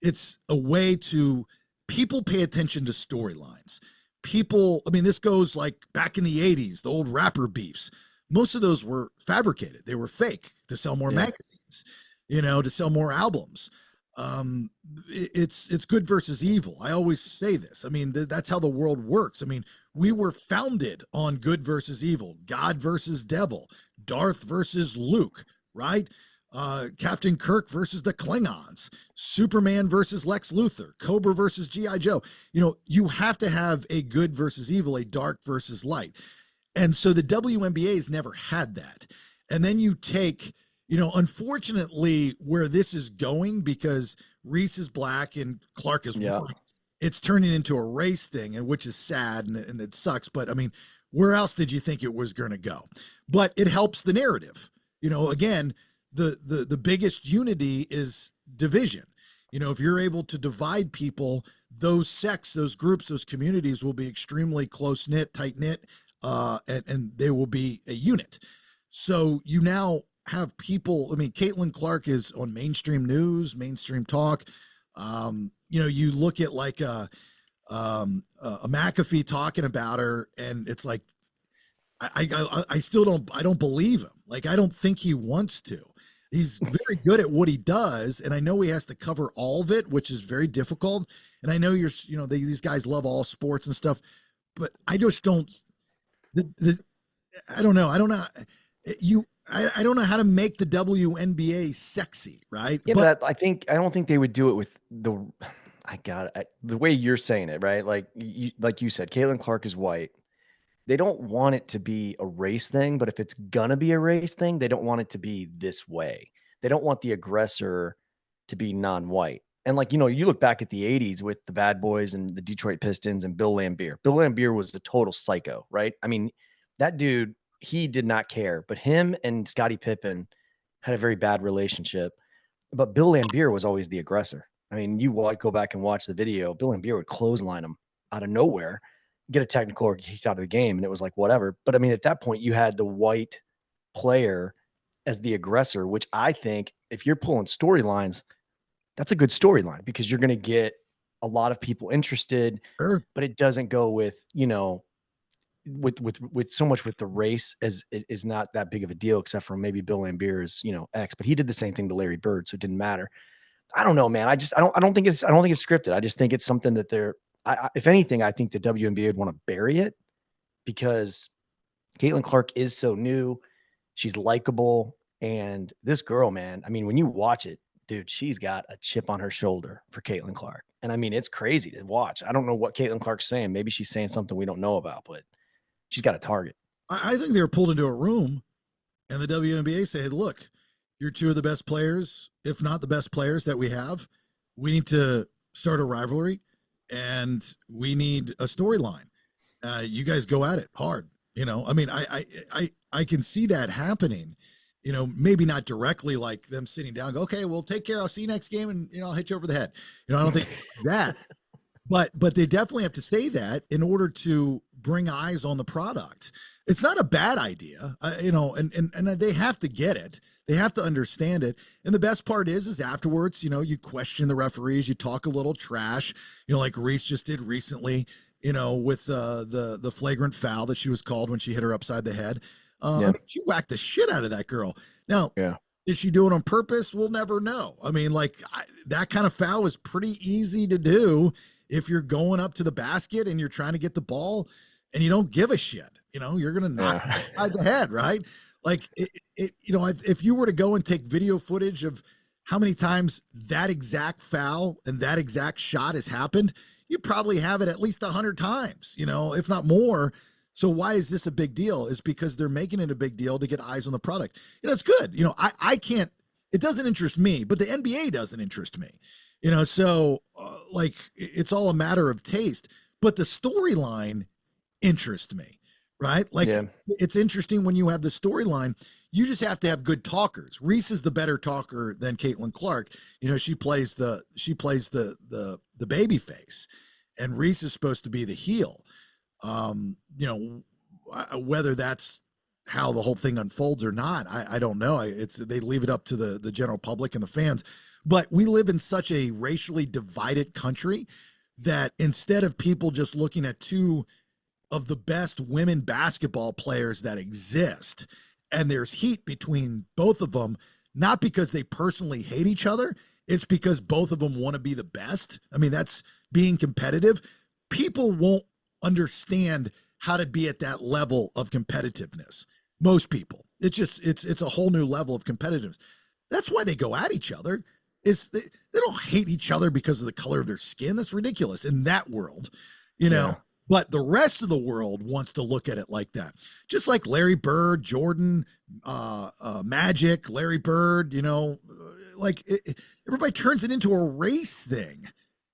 it's a way to people pay attention to storylines. People, this goes like back in the 80s, the old rapper beefs. Most of those were fabricated. They were fake to sell more magazines, to sell more albums. um, it's good versus evil. I always say this. I mean, that's how the world works. I mean, we were founded on good versus evil, God versus devil, Darth versus Luke, right? Captain Kirk versus the Klingons, Superman versus Lex Luthor, Cobra versus G.I. Joe. You know, you have to have a good versus evil, a dark versus light. And so the WNBA has never had that. And then you take, you know, unfortunately, where this is going, because Reese is black and Clark is white, it's turning into a race thing, and which is sad and it sucks. But I mean, where else did you think it was going to go? But it helps the narrative. You know, again, the biggest unity is division. You know, if you're able to divide people, those sects, those groups, those communities will be extremely close knit, tight knit, and they will be a unit. So you now have people. I mean, Caitlin Clark is on mainstream news, mainstream talk. You know, you look at like a McAfee talking about her, and it's like, I still don't believe him. Like, I don't think he wants to. He's very good at what he does, and I know he has to cover all of it, which is very difficult. And I know these guys love all sports and stuff, but I just don't. I don't know. I don't know how to make the WNBA sexy, right? Yeah, but I don't think they would do it with the way you're saying it, right? Like you said, Caitlin Clark is white. They don't want it to be a race thing, but if it's gonna be a race thing, they don't want it to be this way. They don't want the aggressor to be non-white. And like, you know, you look back at the 80s with the Bad Boys and the Detroit Pistons and Bill Laimbeer. Bill Laimbeer was the total psycho, right? I mean, that dude, he did not care, but him and Scottie Pippen had a very bad relationship. But Bill Laimbeer was always the aggressor. I mean, you go back and watch the video. Bill Laimbeer would clothesline him out of nowhere, get a technical or kicked out of the game, and it was like whatever. But I mean, at that point, you had the white player as the aggressor, which I think if you're pulling storylines, that's a good storyline because you're going to get a lot of people interested. Sure. But it doesn't go with, you know, with so much with the race as it is not that big of a deal, except for maybe Bill Laimbeer is, you know, X, but he did the same thing to Larry Bird, so it didn't matter. I don't know, man. I don't think it's scripted. I just think it's something that if anything, I think the WNBA would want to bury it because Caitlin Clark is so new. She's likable. And this girl, man, I mean, when you watch it, dude, she's got a chip on her shoulder for Caitlin Clark. And I mean, it's crazy to watch. I don't know what Caitlin Clark's saying. Maybe she's saying something we don't know about, but she's got a target. I think they were pulled into a room and the WNBA said, look, you're two of the best players, if not the best players that we have. We need to start a rivalry and we need a storyline. You guys go at it hard. You know, I mean, I can see that happening, you know, maybe not directly like them sitting down, go, okay, well, take care. I'll see you next game. And, you know, I'll hit you over the head. You know, I don't think that, but they definitely have to say that in order to bring eyes on the product. It's not a bad idea, you know, and they have to get it. They have to understand it. And the best part is afterwards, you know, you question the referees, you talk a little trash, you know, like Reese just did recently, you know, with the flagrant foul that she was called when she hit her upside the head. I mean, she whacked the shit out of that girl. Now, did she do it on purpose? We'll never know. I mean, like that kind of foul is pretty easy to do if you're going up to the basket and you're trying to get the ball and you don't give a shit. You know, you're going to knock it upside the head, right? Like, you know, if you were to go and take video footage of how many times that exact foul and that exact shot has happened, you probably have it at least 100 times, you know, if not more. So why is this a big deal? Is because they're making it a big deal to get eyes on the product. You know, it's good. You know, I can't, it doesn't interest me, but the NBA doesn't interest me, you know? So like it's all a matter of taste, but the storyline interests me, right? Like it's interesting when you have the storyline, you just have to have good talkers. Reese is the better talker than Caitlin Clark. You know, she plays the baby face and Reese is supposed to be the heel. You know, whether that's how the whole thing unfolds or not, I don't know. They leave it up to the general public and the fans, but we live in such a racially divided country that instead of people just looking at two of the best women basketball players that exist, and there's heat between both of them, not because they personally hate each other, it's because both of them want to be the best. I mean, that's being competitive. People won't understand how to be at that level of competitiveness. Most people, it's a whole new level of competitiveness. That's why they go at each other. They don't hate each other because of the color of their skin. That's ridiculous in that world, Yeah. But the rest of the world wants to look at it like that. Just like Larry Bird, Jordan, Magic, Larry Bird, everybody turns it into a race thing.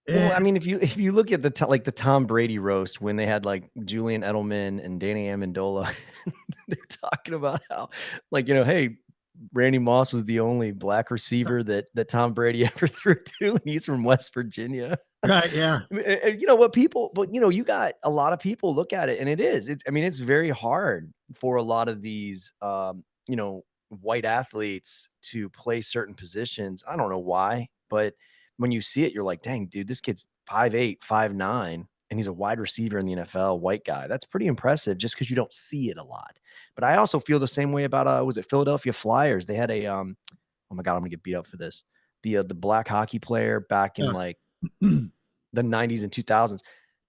Well, I mean, if you look at the Tom Brady roast when they had like Julian Edelman and Danny Amendola, they're talking about how, hey, Randy Moss was the only black receiver that Tom Brady ever threw to, and he's from West Virginia. Right, yeah. You got a lot of people look at it, and it's very hard for a lot of these, white athletes to play certain positions. I don't know why, but when you see it, you're like, dang, dude, this kid's 5'8", 5'9", and he's a wide receiver in the NFL, white guy. That's pretty impressive just because you don't see it a lot. But I also feel the same way about, was it Philadelphia Flyers? They had a, oh my God, I'm gonna get beat up for this. The black hockey player back in the 90s and 2000s.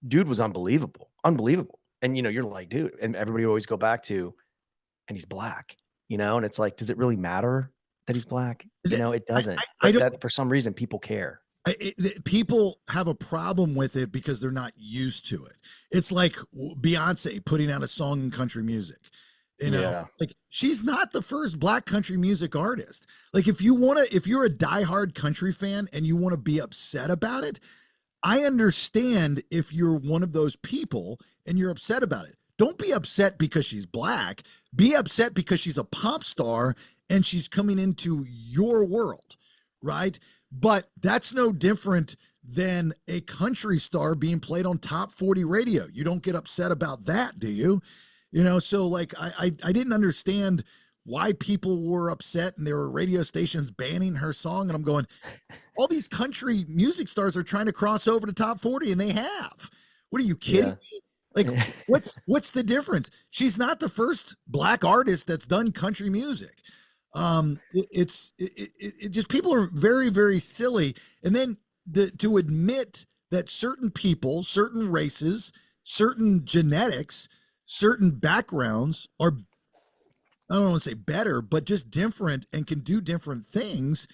Dude was unbelievable. And, you're like, dude, and everybody always go back to, and he's black, and it's like, does it really matter that he's black? It doesn't. I don't, that for some reason, people care. People have a problem with it because they're not used to it. It's like Beyonce putting out a song in country music. Like she's not the first black country music artist. Like if you're a diehard country fan and you want to be upset about it, I understand if you're one of those people and you're upset about it. Don't be upset because she's black. Be upset because she's a pop star and she's coming into your world, right? But that's no different than a country star being played on top 40 radio. You don't get upset about that, do you? So like I didn't understand why people were upset and there were radio stations banning her song. And I'm going, all these country music stars are trying to cross over to top 40 and they have. What are you kidding me? Like what's the difference? She's not the first black artist that's done country music. It just, people are very, very silly. And then to admit that certain people, certain races, certain genetics, certain backgrounds are, I don't want to say better, but just different and can do different things.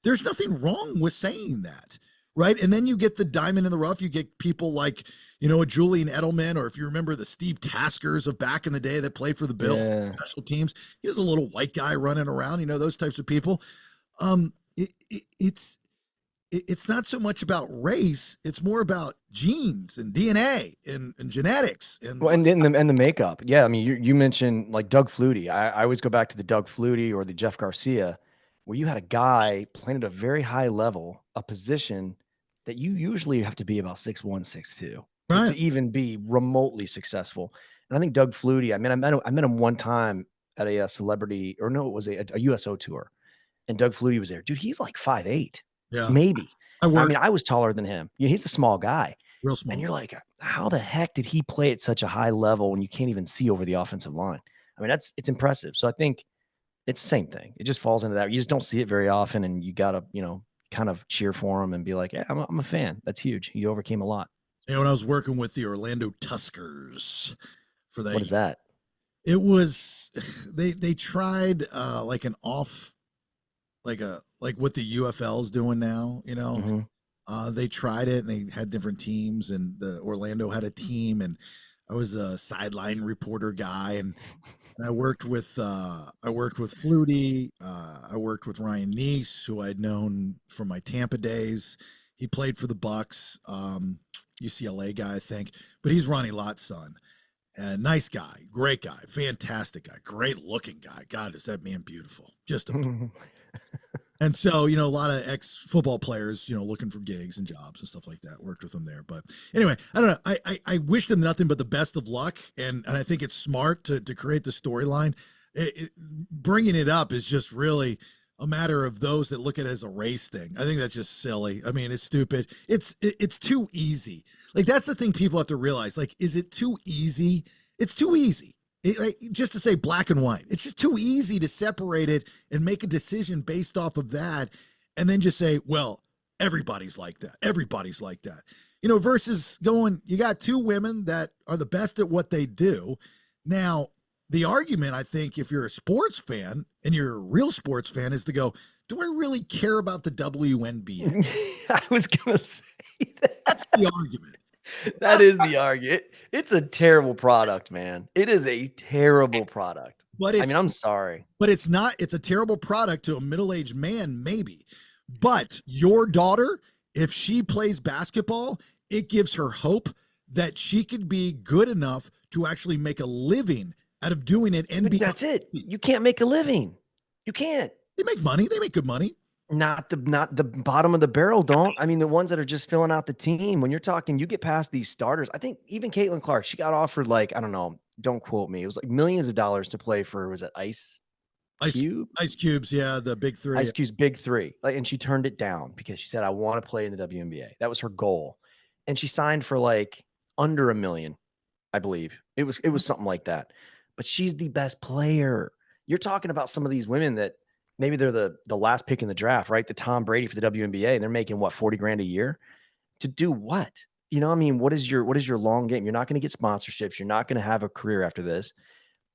There's nothing wrong with saying that, right? And then you get the diamond in the rough. You get people like, a Julian Edelman, or if you remember the Steve Taskers of back in the day that played for the Bills, special teams. He was a little white guy running around, those types of people. It's not so much about race. It's more about genes and DNA and genetics. And the makeup. Yeah. I mean, you mentioned like Doug Flutie. I always go back to the Doug Flutie or the Jeff Garcia, where you had a guy playing at a very high level, a position that you usually have to be about 6'1", 6'2", right, to even be remotely successful. And I think Doug Flutie, I met him one time at a celebrity, or no, it was a USO tour, and Doug Flutie was there. Dude, he's like 5'8". Yeah. Maybe. I was taller than him. He's a small guy. Real small. And you're like, how the heck did he play at such a high level when you can't even see over the offensive line? I mean, it's impressive. So I think it's the same thing. It just falls into that. You just don't see it very often, and you gotta, kind of cheer for him and be like, yeah, I'm a fan. That's huge. He overcame a lot. When I was working with the Orlando Tuskers for that. What is that? It was, they tried like an off, like what the UFL is doing now, mm-hmm. They tried it and they had different teams, and the Orlando had a team, and I was a sideline reporter guy, and I worked with Flutie. I worked with Ryan Neese, who I'd known from my Tampa days. He played for the Bucks, UCLA guy, I think, but he's Ronnie Lott's son. Nice guy, great guy, fantastic guy, great looking guy. God, is that man beautiful? Just a And so, a lot of ex-football players, looking for gigs and jobs and stuff like that, worked with them there. But anyway, I don't know. I wish them nothing but the best of luck. And I think it's smart to create the storyline. Bringing it up is just really a matter of those that look at it as a race thing. I think that's just silly. I mean, it's stupid. It's too easy. Like, that's the thing people have to realize. Like, is it too easy? It's too easy. Just to say black and white, it's just too easy to separate it and make a decision based off of that. and then just say, well, everybody's like that. Everybody's like that. Versus going, you got two women that are the best at what they do. Now, the argument, I think, if you're a sports fan and you're a real sports fan, is to go, do I really care about the WNBA? I was going to say that. That's the argument. That is the argument. It's a terrible product, man. It is a terrible product. But I'm sorry. But it's not. It's a terrible product to a middle-aged man, maybe. But your daughter, if she plays basketball, it gives her hope that she could be good enough to actually make a living out of doing it. And that's it. You can't make a living. You can't. They make money. They make good money. Not the bottom of the barrel don't. I mean, the ones that are just filling out the team. When you're talking, you get past these starters. I think even Caitlin Clark, she got offered like, I don't know, don't quote me. It was like millions of dollars to play for, was it Ice Cubes? Yeah, the big three. Ice Cube's big three. And she turned it down because she said, I want to play in the WNBA. That was her goal. And she signed for like under $1 million, I believe. It was something like that. But she's the best player. You're talking about some of these women that maybe they're the last pick in the draft, right? The Tom Brady for the WNBA, and they're making what, $40,000 a year to do what? What is your long game? You're not going to get sponsorships. You're not going to have a career after this.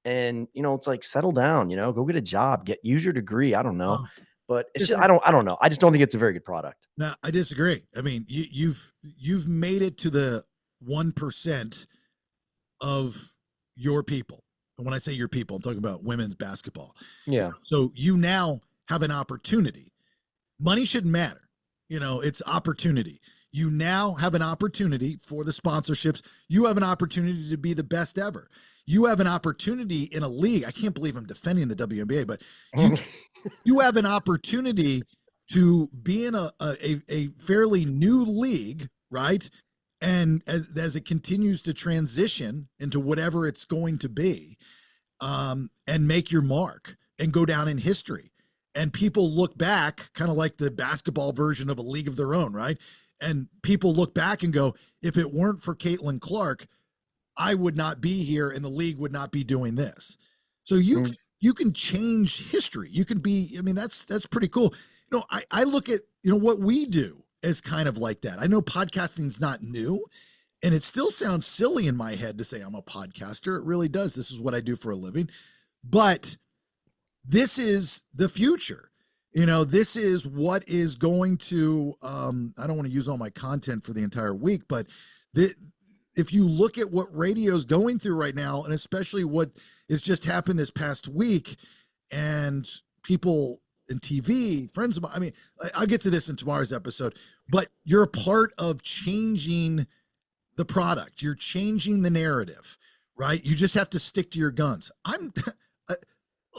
And it's like, settle down, go get a job, use your degree. I don't know, but it's just, I don't know. I just don't think it's a very good product. No, I disagree. I mean, you've made it to the 1% of your people. And when I say your people, I'm talking about women's basketball. Yeah. So you now have an opportunity. Money shouldn't matter. It's opportunity. You now have an opportunity for the sponsorships. You have an opportunity to be the best ever. You have an opportunity in a league. I can't believe I'm defending the WNBA, but you have an opportunity to be in a fairly new league, right? And as it continues to transition into whatever it's going to be, and make your mark and go down in history. And people look back, kind of like the basketball version of A League of Their Own, right? And people look back and go, if it weren't for Caitlin Clark, I would not be here and the league would not be doing this. So you can change history. You can be, that's pretty cool. I look at, what we do as kind of like that. I know podcasting's not new, and it still sounds silly in my head to say I'm a podcaster. It really does. This is what I do for a living. But this is the future. This is what is going to, I don't want to use all my content for the entire week, but if you look at what radio is going through right now, and especially what has just happened this past week, and people in TV, friends of mine, I'll get to this in tomorrow's episode, but you're a part of changing the product. You're changing the narrative, right? You just have to stick to your guns. I'll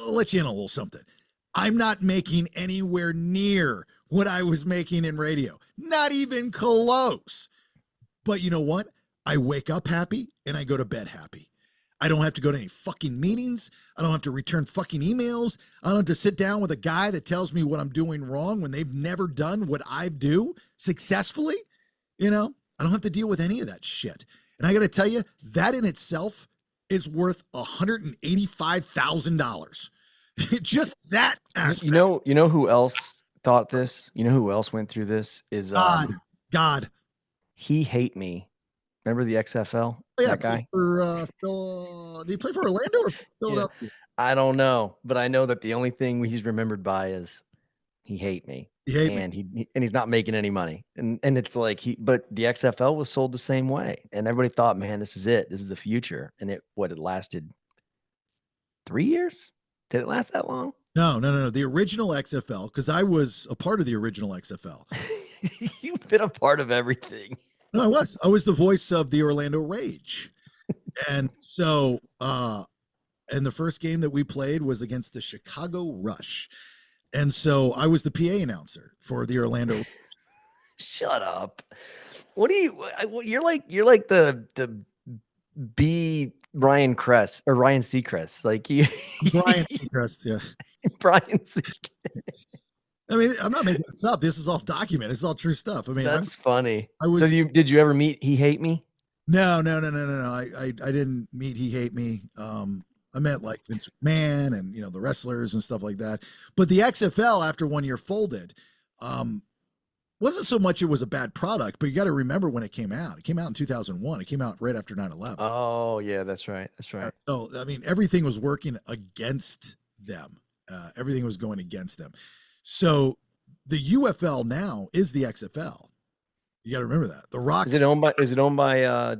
let you in a little something. I'm not making anywhere near what I was making in radio. Not even close. But you know what? I wake up happy and I go to bed happy. I don't have to go to any fucking meetings. I don't have to return fucking emails. I don't have to sit down with a guy that tells me what I'm doing wrong when they've never done what I do successfully. I don't have to deal with any of that shit. And I got to tell you, that in itself is worth $185,000. Just that aspect. You know who else thought this? You know who else went through this? Is God. He Hate Me. Remember the XFL? Oh, yeah, that guy. Did he play for Orlando or Philadelphia? Yeah. I don't know, but I know that the only thing he's remembered by is He Hate Me. He's not making any money. And it's like but the XFL was sold the same way. And everybody thought, man, this is it. This is the future. And it lasted 3 years? Did it last that long? No. The original XFL, because I was a part of the original XFL. You've been a part of everything. No, I was the voice of the Orlando Rage. And so, and the first game that we played was against the Chicago Rush. And so I was the PA announcer for the Orlando. Shut up. What do you're like the B Ryan Cress or Ryan Seacrest. Like you Brian Seacrest, yeah. Brian Seacrest. I'm not making this up. This is all documented. It's all true stuff. That's funny. Did you ever meet He Hate Me? No. I didn't meet He Hate Me. I met like Vince McMahon and the wrestlers and stuff like that. But the XFL, after 1 year, folded. Wasn't so much it was a bad product, but you got to remember when it came out. It came out in 2001. It came out right after 9/11. Oh yeah, that's right. That's right. So I mean, everything was working against them. Everything was going against them. So the UFL now is the XFL. You got to remember that. The Rock Is it owned by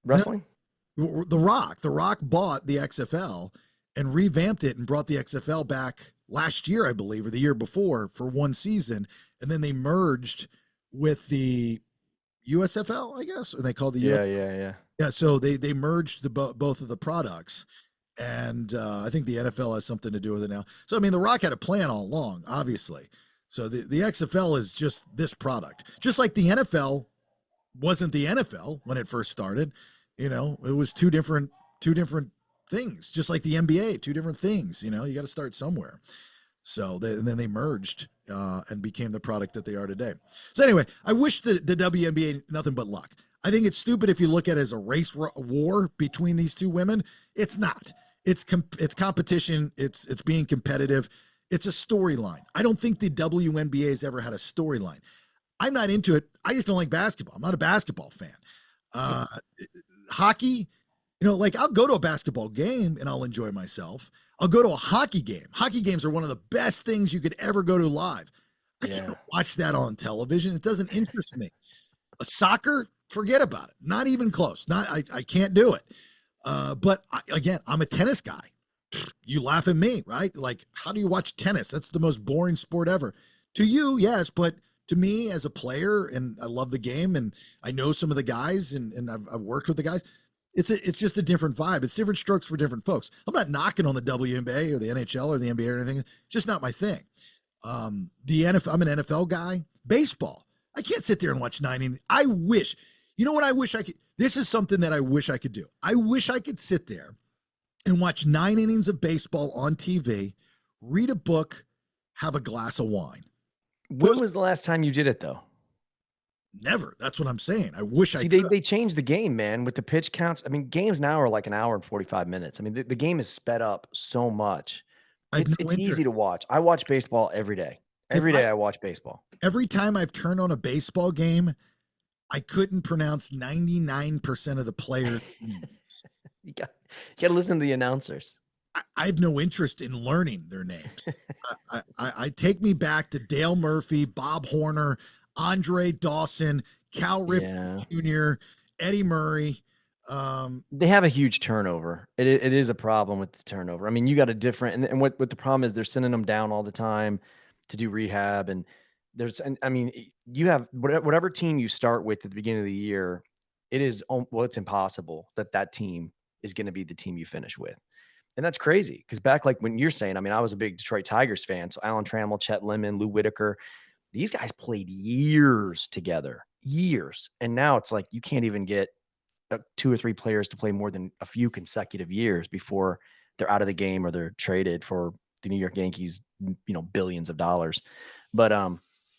wrestling? The Rock bought the XFL and revamped it and brought the XFL back last year, I believe, or the year before for one season. And then they merged with the USFL, I guess, or they called the Yeah. Yeah, so they merged both of the products. And I think the NFL has something to do with it now. So, I mean, The Rock had a plan all along, obviously. So the XFL is just this product. Just like the NFL wasn't the NFL when it first started. You know, it was two different things, just like the NBA, two different things. You know, you got to start somewhere. So and then they merged and became the product that they are today. So anyway, I wish the WNBA nothing but luck. I think it's stupid if you look at it as a race war between these two women. It's not. It's competition. It's being competitive. It's a storyline. I don't think the WNBA has ever had a storyline. I'm not into it. I just don't like basketball. I'm not a basketball fan. Hockey, you know, like I'll go to a basketball game and I'll enjoy myself. I'll go to a hockey game. Hockey games are one of the best things you could ever go to live. I can't watch that on television. It doesn't interest me. A soccer, forget about it. Not even close. I can't do it. But again, I'm a tennis guy. You laugh at me, right? Like, how do you watch tennis? That's the most boring sport ever. To you, yes, but to me as a player, and I love the game, and I know some of the guys, and I've worked with the guys. It's just a different vibe. It's different strokes for different folks. I'm not knocking on the WNBA or the NHL or the NBA or anything. Just not my thing. The NFL, I'm an NFL guy. Baseball, I can't sit there and watch 9 innings. I wish, you know what I wish I could? This is something that I wish I could do. I wish I could sit there and watch 9 innings of baseball on TV, read a book, have a glass of wine. When was the last time you did it though? Never. That's what I'm saying. I wish I could. could. They changed the game, man, with the pitch counts. I mean, games now are like an hour and 45 minutes. I mean, the game is sped up so much. It's easy to watch. I watch baseball every day. Every day I watch baseball. Every time I've turned on a baseball game, I couldn't pronounce 99% of the players' names. You got to listen to the announcers. I have no interest in learning their names. I take me back to Dale Murphy, Bob Horner, Andre Dawson, Cal Ripken Jr., Eddie Murray. They have a huge turnover. It is a problem with the turnover. I mean, you got a different, and what the problem is, they're sending them down all the time to do rehab. And I mean, you have whatever team you start with at the beginning of the year, it's impossible that team is going to be the team you finish with. And that's crazy because back like when you're saying, I mean, I was a big Detroit Tigers fan. So Alan Trammell, Chet Lemon, Lou Whitaker, these guys played years together, years. And now it's like you can't even get 2 or 3 players to play more than a few consecutive years before they're out of the game or they're traded for the New York Yankees, you know, billions of dollars. But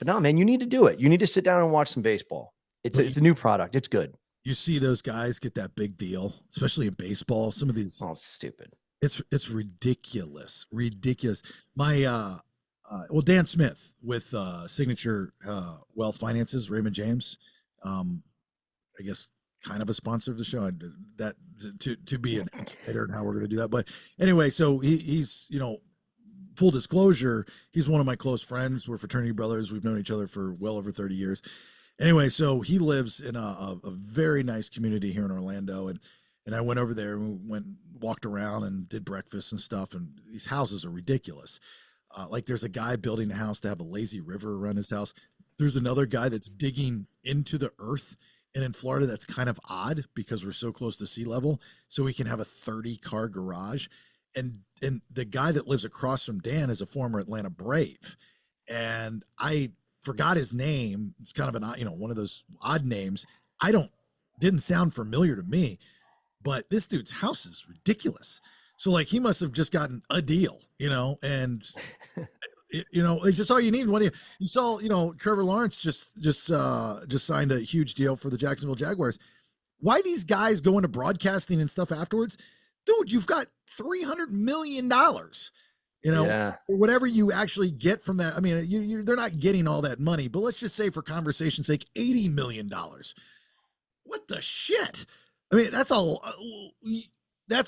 no, man, you need to do it. You need to sit down and watch some baseball. It's a new product. It's good. You see those guys get that big deal, especially in baseball. Some of these, it's stupid. It's ridiculous. My Dan Smith with Signature Wealth Finances, Raymond James, I guess kind of a sponsor of the show. That to be an editor and how we're going to do that. But anyway, so he's, you know, full disclosure, he's one of my close friends. We're fraternity brothers. We've known each other for well over 30 years. Anyway, so he lives in a very nice community here in Orlando, and I went over there and walked around and did breakfast and stuff. And these houses are ridiculous. Like there's a guy building a house to have a lazy river around his house. There's another guy that's digging into the earth. And in Florida, that's kind of odd because we're so close to sea level. So we can have a 30-car garage. And the guy that lives across from Dan is a former Atlanta Brave. And I forgot his name. It's kind of one of those odd names. Didn't sound familiar to me. But this dude's house is ridiculous. So like he must have just gotten a deal, you know, and it's just all you need. When you saw, Trevor Lawrence just signed a huge deal for the Jacksonville Jaguars. Why these guys go into broadcasting and stuff afterwards? Dude, you've got $300 million. You know, Yeah. whatever you actually get from that. I mean, they're not getting all that money, but let's just say for conversation's sake, $80 million. What the shit? I mean, that's a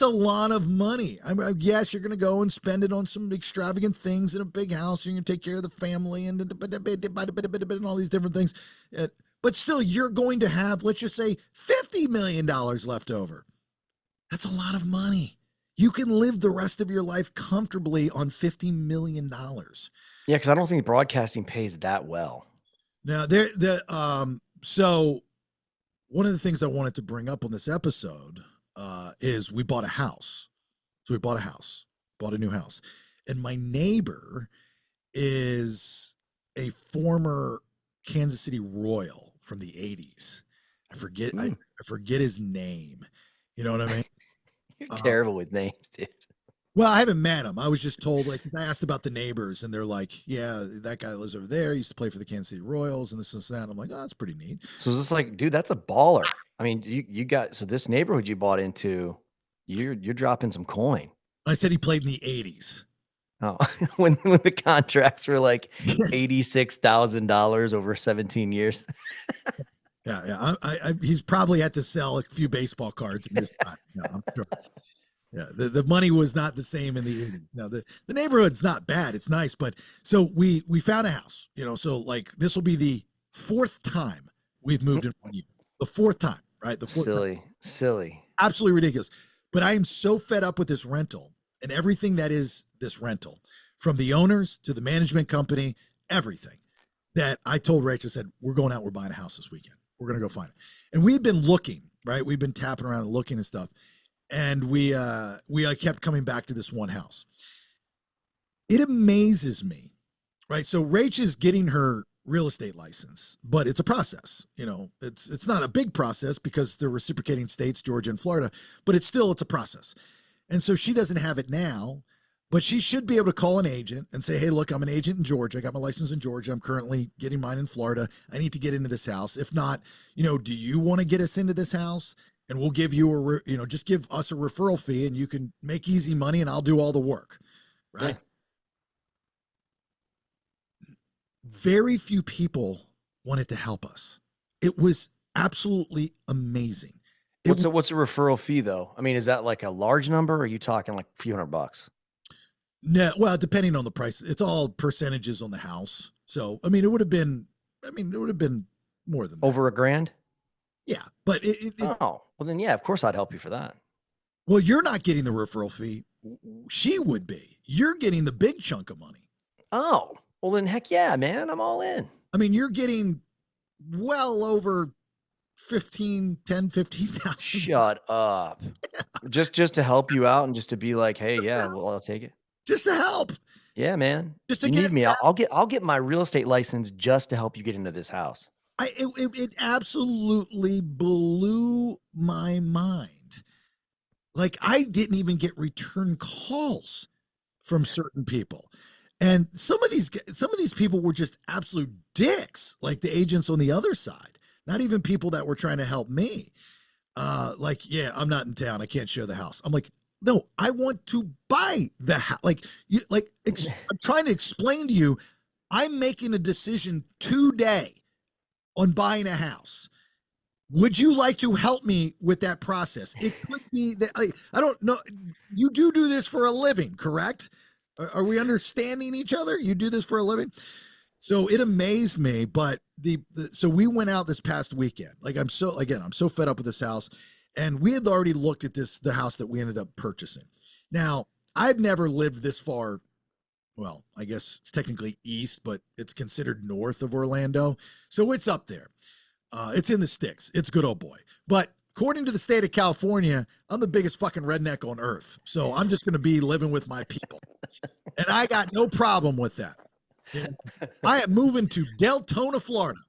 lot of money. Yes, you're going to go and spend it on some extravagant things in a big house. You're going to take care of the family and all these different things. But still, you're going to have, let's just say, $50 million left over. That's a lot of money. You can live the rest of your life comfortably on $50 million. Yeah, because I don't think broadcasting pays that well. Now, so one of the things I wanted to bring up on this episode is we bought a house. So we bought a new house. And my neighbor is a former Kansas City Royal from the 80s. I forget his name. You know what I mean? You're terrible with names, dude. Well, I haven't met him. I was just told, like, because I asked about the neighbors, and they're like, yeah, that guy lives over there. He used to play for the Kansas City Royals and this and that. I'm like, oh, that's pretty neat. So it's just like, dude, that's a baller. I mean, you got, so this neighborhood you bought into, you're dropping some coin. I said he played in the 80s. Oh, when the contracts were like $86,000 over 17 years. Yeah. He's probably had to sell a few baseball cards in this time. No, I'm sure. Yeah, the money was not the same in the 80s. No, the neighborhood's not bad. It's nice. But so we found a house, you know, so like this will be the fourth time we've moved in 1 year. The fourth time, right? The fourth Silly. Absolutely ridiculous. But I am so fed up with this rental and everything that is this rental, from the owners to the management company, everything, that I told Rachel, I said, we're going out, we're buying a house this weekend. We're going to go find it. And we've been looking, right? We've been tapping around and looking and stuff. And we kept coming back to this one house. It amazes me, right? So Rach is getting her real estate license, but it's a process. You know, it's not a big process because they're reciprocating states, Georgia and Florida, but it's a process. And so she doesn't have it now, but she should be able to call an agent and say, hey, look, I'm an agent in Georgia. I got my license in Georgia. I'm currently getting mine in Florida. I need to get into this house. If not, you know, do you want to get us into this house? And we'll give you just give us a referral fee and you can make easy money and I'll do all the work. Right. Yeah. Very few people wanted to help us. It was absolutely amazing. What's a referral fee though? I mean, is that like a large number or are you talking like a few $100? No, well, depending on the price, it's all percentages on the house. So, I mean, it would have been more than that. Over $1,000? Yeah, but well then, yeah, of course I'd help you for that. Well, you're not getting the referral fee. She would be. You're getting the big chunk of money. Oh, well then, heck yeah, man, I'm all in. I mean, you're getting well over 15,000. Shut up. just to help you out and just to be like, hey, yeah, well, I'll take it. Just to help. Yeah, man. Just to you get need me. I'll get my real estate license just to help you get into this house. It absolutely blew my mind. Like, I didn't even get return calls from certain people. And some of these people were just absolute dicks, like the agents on the other side, not even people that were trying to help me. Like, yeah, I'm not in town. I can't show the house. I'm like, no, I want to buy the house. I'm trying to explain to you, I'm making a decision today on buying a house. Would you like to help me with that process? It could be that I don't know. You do this for a living, correct? Are we understanding each other? You do this for a living? So it amazed me, but so we went out this past weekend. Like, I'm so fed up with this house, and we had already looked at the house that we ended up purchasing. Now, I've never lived this far. Well, I guess it's technically east, but it's considered north of Orlando. So it's up there. It's in the sticks. It's good old boy. But according to the state of California, I'm the biggest fucking redneck on earth. So I'm just going to be living with my people. And I got no problem with that. I am moving to Deltona, Florida,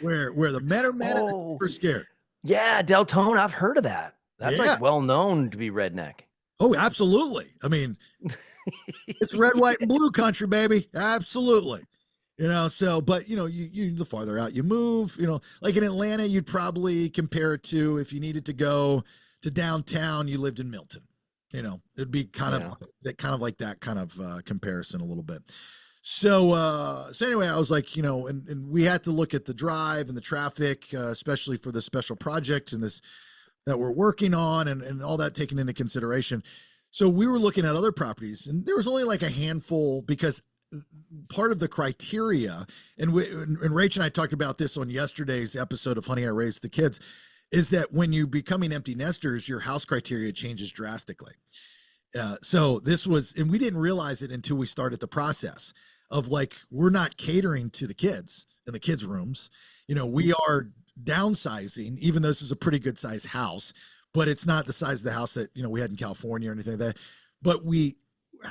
where the men are scared. Yeah, Deltona. I've heard of that. That's like well known to be redneck. Oh, absolutely. I mean, it's red, white, and blue country, baby. Absolutely. You know, so, but you know, you the farther out you move, you know, like in Atlanta, you'd probably compare it to if you needed to go to downtown, you lived in Milton. It'd be kind Yeah. of like that kind of comparison a little bit. So anyway, I was like, and we had to look at the drive and the traffic, especially for the special project and this that we're working on and all that taken into consideration. So we were looking at other properties, and there was only like a handful, because part of the criteria, and Rach and I talked about this on yesterday's episode of Honey, I Raised the Kids, is that when you becoming empty nesters, your house criteria changes drastically. So this was, and we didn't realize it until we started the process of like, we're not catering to the kids in the kids' rooms. We are downsizing, even though this is a pretty good size house, but it's not the size of the house that, we had in California or anything like that. But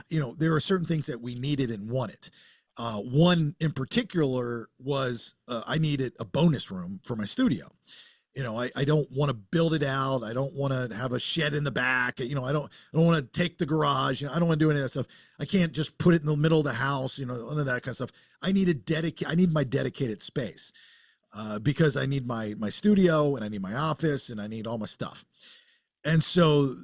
there are certain things that we needed and wanted. One in particular was I needed a bonus room for my studio. I don't want to build it out. I don't want to have a shed in the back. I don't want to take the garage. I don't want to do any of that stuff. I can't just put it in the middle of the house, none of that kind of stuff. I need my dedicated space because I need my studio, and I need my office, and I need all my stuff. And so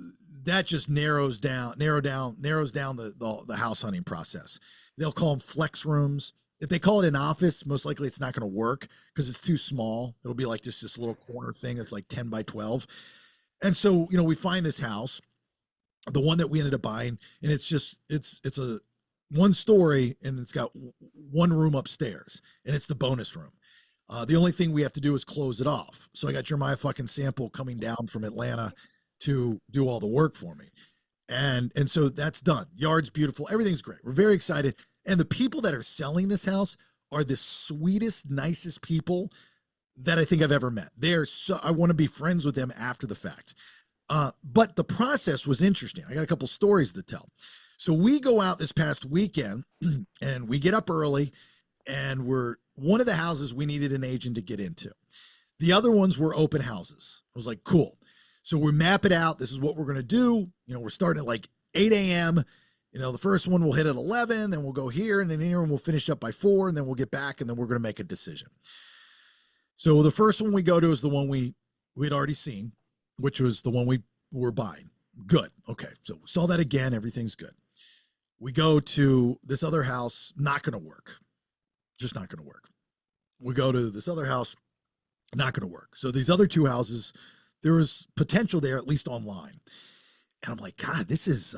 that just narrows down the house hunting process. They'll call them flex rooms. If they call it an office, most likely it's not going to work because it's too small. It'll be like this little corner thing that's like 10 by 12. And so, we find this house, the one that we ended up buying, and it's a 1 story, and it's got 1 room upstairs, and it's the bonus room. The only thing we have to do is close it off. So I got Jeremiah fucking Sample coming down from Atlanta to do all the work for me. And so that's done. Yard's beautiful. Everything's great. We're very excited. And the people that are selling this house are the sweetest, nicest people that I think I've ever met. I want to be friends with them after the fact. But the process was interesting. I got a couple stories to tell. So we go out this past weekend and we get up early, and one of the houses we needed an agent to get into. The other ones were open houses. I was like, cool. So we map it out. This is what we're going to do. We're starting at like 8 a.m. The first one we'll hit at 11, then we'll go here, and then here, and we'll finish up by 4, and then we'll get back, and then we're going to make a decision. So the first one we go to is the one we had already seen, which was the one we were buying. Good. Okay. So we saw that again. Everything's good. We go to this other house, not going to work. Just not going to work. We go to this other house, not going to work. So these other 2 houses, there was potential there, at least online. And I'm like, God, this is,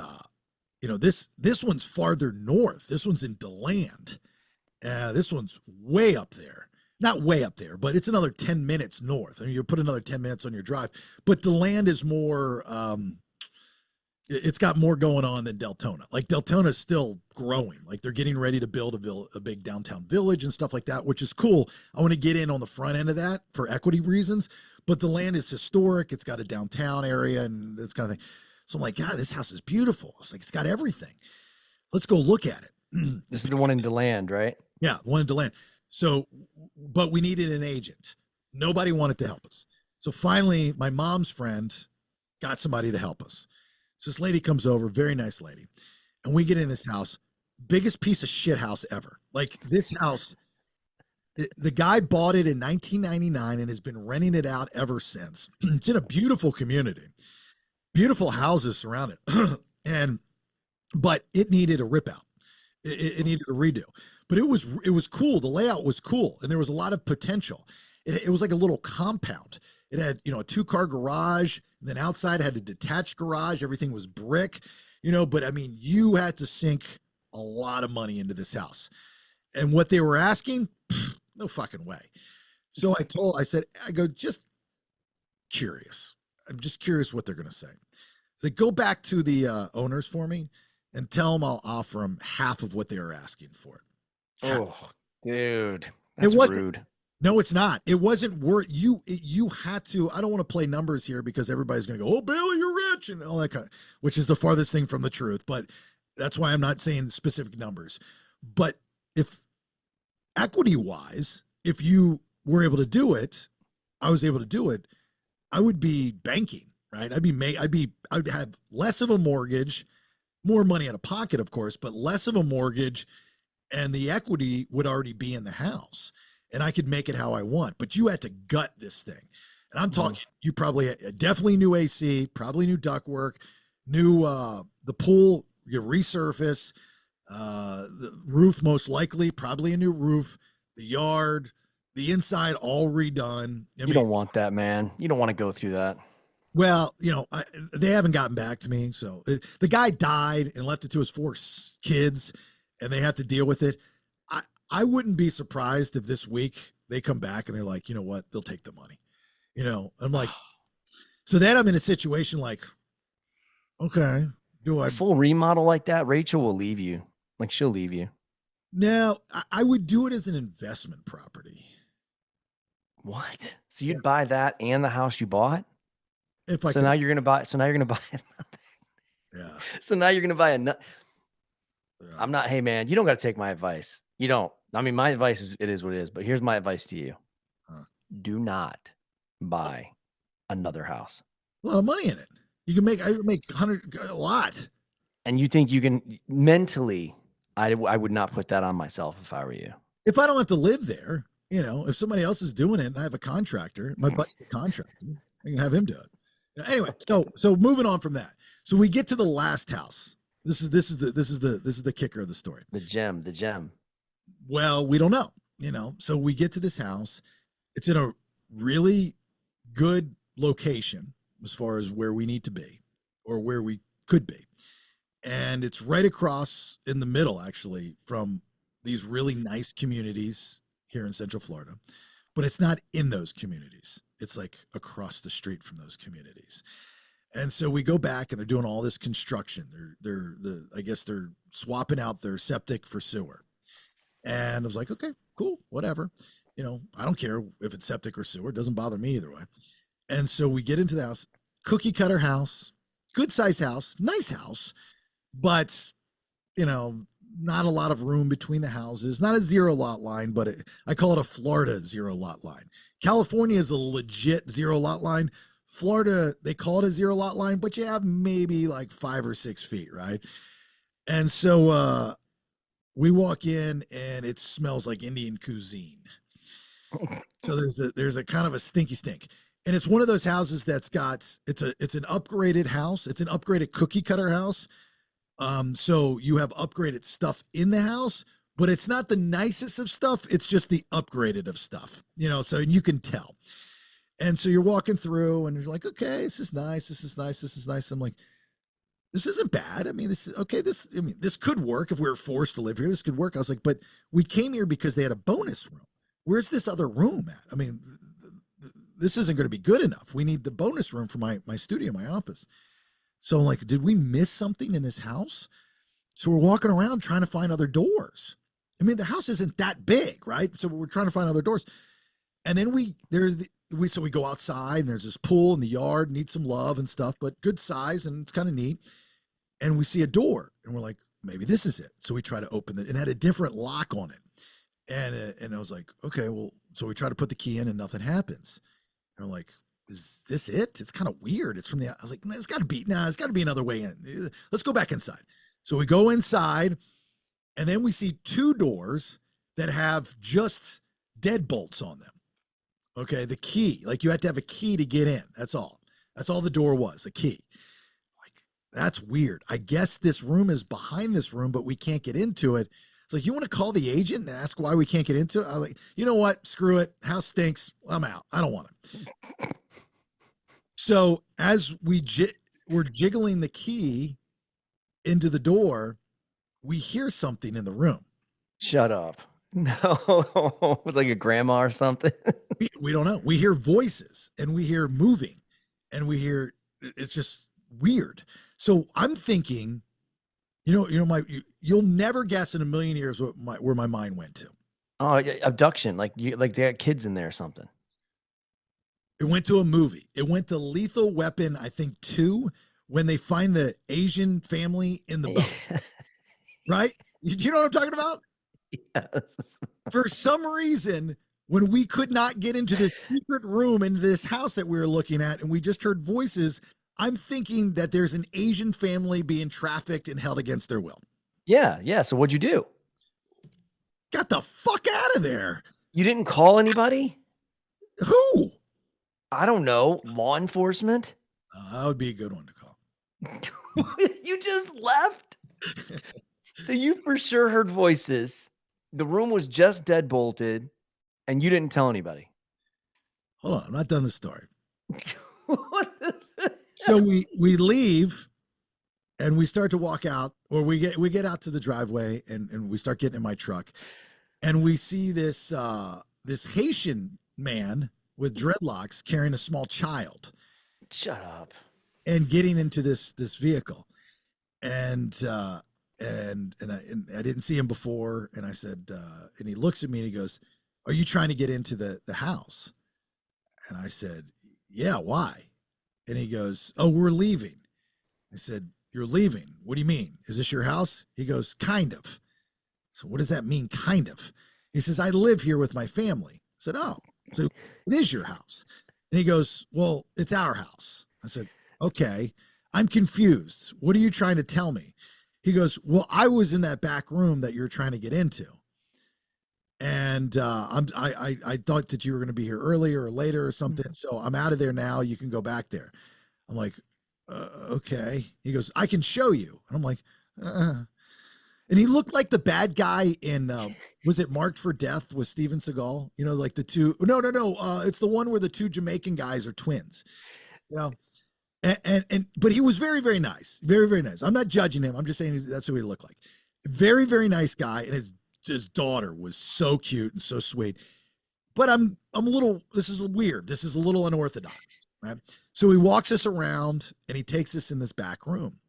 this one's farther north. This one's in DeLand. This one's way up there. Not way up there, but it's another 10 minutes north. I mean, you put another 10 minutes on your drive. But DeLand is more, it's got more going on than Deltona. Like Deltona is still growing. Like they're getting ready to build a big downtown village and stuff like that, which is cool. I want to get in on the front end of that for equity reasons. But the land is historic. It's got a downtown area and this kind of thing. So I'm like, God, this house is beautiful. It's like, it's got everything. Let's go look at it. This is the one in DeLand, right? Yeah, the one in DeLand. So, but we needed an agent. Nobody wanted to help us. So finally, my mom's friend got somebody to help us. So this lady comes over, very nice lady. And we get in this house, biggest piece of shit house ever. Like this house, the guy bought it in 1999 and has been renting it out ever since. It's in a beautiful community. Beautiful houses surround it. But it needed a rip out. It needed a redo. But it was cool. The layout was cool. And there was a lot of potential. It was like a little compound. It had, a 2-car garage. And then outside had a detached garage. Everything was brick, but I mean, you had to sink a lot of money into this house. And what they were asking, no fucking way. So I said, just curious. I'm just curious what they're going to say. So go back to the owners for me and tell them I'll offer them half of what they were asking for it. Oh, dude. That's rude. No, it's not. It wasn't worth you had to. I don't want to play numbers here because everybody's going to go, oh, Bailey, you're rich and all that kind of, which is the farthest thing from the truth. But that's why I'm not saying specific numbers. But if equity wise, if you were able to do it, I was able to do it, I would be banking, right? I'd have less of a mortgage, more money out of pocket, of course, but less of a mortgage, and the equity would already be in the house. And I could make it how I want, but you had to gut this thing. And I'm talking, you probably definitely new AC, probably new ductwork, New the pool, you resurface, the roof most likely, probably a new roof, the yard, the inside all redone. You don't want that, man. You don't want to go through that. Well, they haven't gotten back to me. So the guy died and left it to his 4 kids, and they have to deal with it. I wouldn't be surprised if this week they come back and they're like, you know what, they'll take the money. I'm like, so then I'm in a situation like, okay, do I A full remodel like that? Rachel will leave you. Like she'll leave you. No, I would do it as an investment property. What? So you'd buy that and the house you bought? If I So now you're gonna buy. So now you're gonna buy. yeah. So now you're gonna buy a nut. Yeah. I'm not. Hey man, you don't got to take my advice. You don't. I mean, my advice is it is what it is. But here's my advice to you: do not buy another house. A lot of money in it. I would make a lot. And you think you can mentally? I would not put that on myself if I were you. If I don't have to live there, if somebody else is doing it and I have a contractor, my buddy's a contractor, I can have him do it. Anyway, so moving on from that. So we get to the last house. This is the kicker of the story. The gem. Well, we don't know, So we get to this house. It's in a really good location as far as where we need to be or where we could be. And it's right across in the middle, actually, from these really nice communities here in Central Florida. But it's not in those communities. It's like across the street from those communities. And so we go back and they're doing all this construction. I guess they're swapping out their septic for sewer. And I was like, okay, cool, whatever. I don't care if it's septic or sewer. It doesn't bother me either way. And so we get into the house, cookie cutter house, good size house, nice house, but, not a lot of room between the houses, not a 0 lot line, but I call it a Florida 0 lot line. California is a legit 0 lot line. Florida, they call it a 0 lot line, but you have maybe like 5 or 6 feet, right? And so we walk in and it smells like Indian cuisine. So there's a kind of a stinky stink. And it's one of those houses that's got, it's an upgraded house. It's an upgraded cookie cutter house. So you have upgraded stuff in the house, but it's not the nicest of stuff. It's just the upgraded of stuff, so you can tell. And so you're walking through and you're like, okay, this is nice. This is nice. This is nice. I'm like, this isn't bad. I mean, this is okay. This could work if we were forced to live here. This could work. I was like, but we came here because they had a bonus room. Where's this other room at? I mean, this isn't going to be good enough. We need the bonus room for my studio, my office. So I'm like, did we miss something in this house? So we're walking around trying to find other doors. I mean, the house isn't that big, right? So we're trying to find other doors. And then we go outside and there's this pool in the yard, needs some love and stuff, but good size and it's kind of neat. And we see a door and we're like, maybe this is it. So we try to open it and it had a different lock on it. And I was like, okay, well, so we try to put the key in and nothing happens. And we're like, is this it? It's kind of weird. It's from I was like, it's got to be another way in. Let's go back inside. So we go inside and then we see 2 doors that have just deadbolts on them. Okay. The key, like you had to have a key to get in. That's all the door was, a key. Like, that's weird. I guess this room is behind this room, but we can't get into it. It's like, you want to call the agent and ask why we can't get into it? I was like, you know what? Screw it. House stinks. I'm out. I don't want it. So as we're jiggling the key into the door, we hear something in the room. Shut up. No, it was like a grandma or something. We don't know. We hear voices and we hear moving and it's just weird. So I'm thinking, you'll never guess in a million years where my mind went to. Oh, abduction. Like they had kids in there or something. It went to a movie. It went to Lethal Weapon, I think 2, when they find the Asian family in the boat. Right? Do you know what I'm talking about? Yes. For some reason, when we could not get into the secret room in this house that we were looking at, and we just heard voices, I'm thinking that there's an Asian family being trafficked and held against their will. Yeah. So what'd you do? Got the fuck out of there. You didn't call anybody? Who? I don't know. Law enforcement? That would be a good one to call. You just left? So you for sure heard voices. The room was just dead bolted, and you didn't tell anybody. Hold on, I'm not done the story. So we leave and we start to walk out, or we get out to the driveway and we start getting in my truck, and we see this this Haitian man with dreadlocks carrying a small child. Shut up. And getting into this vehicle. And I didn't see him before, and I said, and he looks at me and he goes, "Are you trying to get into the house?" And I said, "Yeah, why?" And he goes, "Oh, we're leaving." I said, "You're leaving? What do you mean? Is this your house?" He goes, "Kind of." So what does that mean, kind of? He says, "I live here with my family." I said, "Oh, so it is your house." And he goes, "Well, it's our house." I said, "Okay, I'm confused. What are you trying to tell me?" He goes, "Well, I was in that back room that you're trying to get into. And I thought that you were going to be here earlier or later or something. So I'm out of there now. You can go back there." I'm like, "Okay." He goes, "I can show you." And I'm like, And he looked like the bad guy in, was it Marked for Death with Steven Seagal? You know, like the two, no. It's the one where the two Jamaican guys are twins, you know? But he was very, very nice. Very, very nice. I'm not judging him. I'm just saying that's who he looked like. Very, very nice guy. And his daughter was so cute and so sweet. But I'm a little, this is weird. This is a little unorthodox, right? So he walks us around and he takes us in this back room.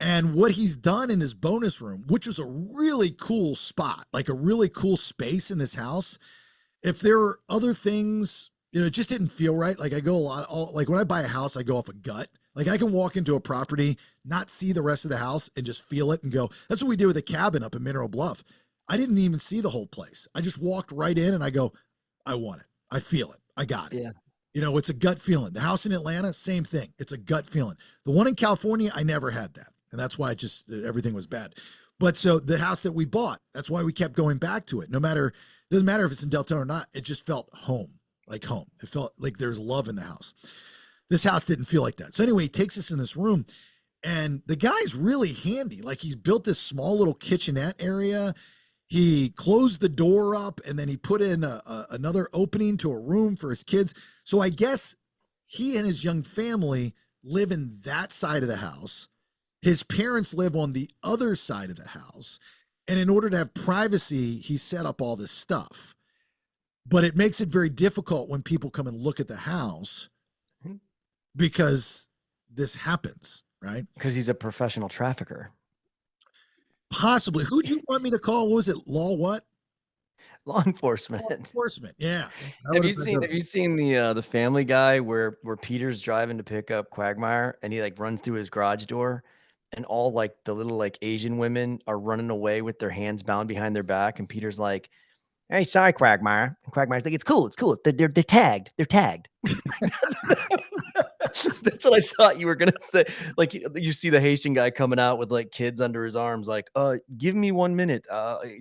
And what he's done in this bonus room, which was a really cool spot, like a really cool space in this house. If there are other things, you know, it just didn't feel right. Like I go like when I buy a house, I go off a gut. Like I can walk into a property, not see the rest of the house and just feel it and go. That's what we did with a cabin up in Mineral Bluff. I didn't even see the whole place. I just walked right in and I go, I want it. I feel it. I got it. Yeah. You know, it's a gut feeling. The house in Atlanta, same thing. It's a gut feeling. The one in California, I never had that. And that's why everything was bad. But so the house that we bought, that's why we kept going back to it. Doesn't matter if it's in Deltona or not. It just felt home, like home. It felt like there's love in the house. This house didn't feel like that. So anyway, he takes us in this room and the guy's really handy. Like he's built this small little kitchenette area. He closed the door up and then he put in another opening to a room for his kids. So I guess he and his young family live in that side of the house. His parents live on the other side of the house. And in order to have privacy, he set up all this stuff. But it makes it very difficult when people come and look at the house because this happens, right? Because he's a professional trafficker. Possibly. Who'd you want me to call? What was it? Law enforcement. Law enforcement. Yeah. Have you seen the Family Guy where Peter's driving to pick up Quagmire and he like runs through his garage door and all like the little like Asian women are running away with their hands bound behind their back and Peter's like, "Hey, sorry, Quagmire." And Quagmire's like, It's cool. They're tagged. They're tagged." That's what I thought you were gonna say. Like you see the Haitian guy coming out with like kids under his arms, like, give me 1 minute.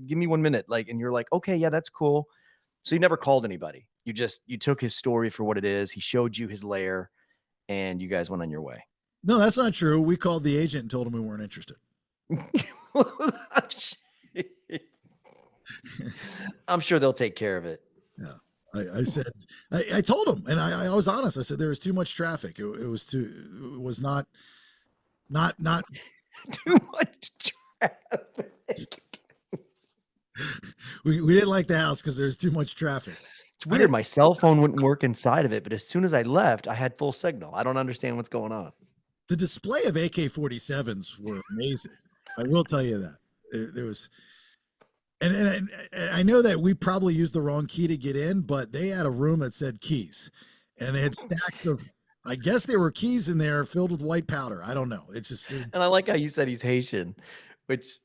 Give me 1 minute. Like, and you're like, okay, yeah, that's cool. So you never called anybody. You took his story for what it is. He showed you his lair and you guys went on your way. No, that's not true. We called the agent and told him we weren't interested. I'm sure they'll take care of it. Yeah. I said, I told him, and I was honest. I said there was too much traffic. It was not too much traffic. we didn't like the house because there's too much traffic. It's weird. My cell phone wouldn't work inside of it, but as soon as I left, I had full signal. I don't understand what's going on. The display of AK-47s were amazing. I will tell you that. There was. And I know that we probably used the wrong key to get in, but they had a room that said keys and they had stacks of, I guess there were keys in there filled with white powder. I don't know. It's just. And I like how you said he's Haitian, which,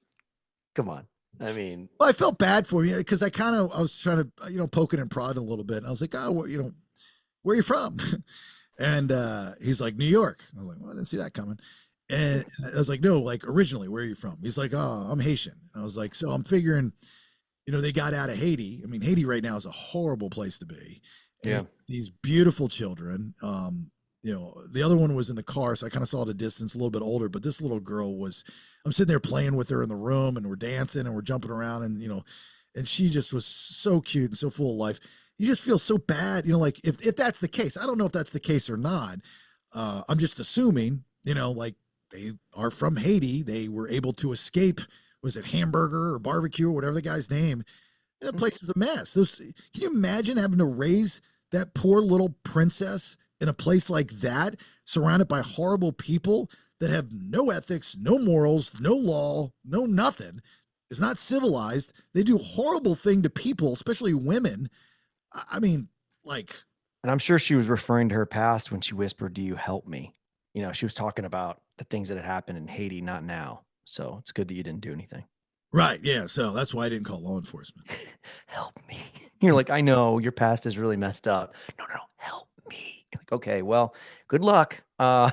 come on. I mean. Well, I felt bad for you because I was trying to, poking and prodding a little bit. And I was like, "Oh, where are you from?" And he's like, "New York." I was like, "Well, I didn't see that coming." And I was like, "No, like originally, where are you from?" He's like, "Oh, I'm Haitian." And I was like, "So I'm figuring, they got out of Haiti. I mean, Haiti right now is a horrible place to be. And yeah. These beautiful children. the other one was in the car, so I kind of saw at a distance, a little bit older, but this little girl I'm sitting there playing with her in the room, and we're dancing and we're jumping around, and, and she just was so cute and so full of life. You just feel so bad, like if that's the case. I don't know if that's the case or not. I'm just assuming, like they are from Haiti. They were able to escape. Was it hamburger or barbecue or whatever the guy's name? That place is a mess. Can you imagine having to raise that poor little princess in a place like that, surrounded by horrible people that have no ethics, no morals, no law, no nothing? It's not civilized. They do horrible thing to people, especially women. I mean, like. And I'm sure she was referring to her past when she whispered, "Do you help me?" She was talking about the things that had happened in Haiti, not now. So it's good that you didn't do anything. Right. Yeah. So that's why I didn't call law enforcement. Help me. You're like, I know your past is really messed up. No, help me. You're like, okay, well, good luck. I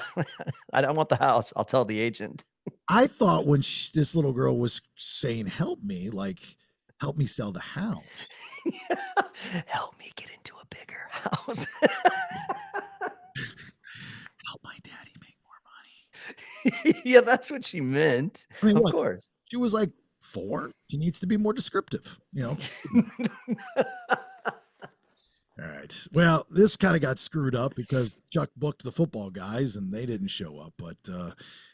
don't want the house. I'll tell the agent. I thought when this little girl was saying, help me, like, help me sell the house. Help me get into a bigger house. Help my daddy make more money. Yeah, that's what she meant. I mean, of course. She was like 4. She needs to be more descriptive, All right. Well, this kind of got screwed up because Chuck booked the football guys and they didn't show up. But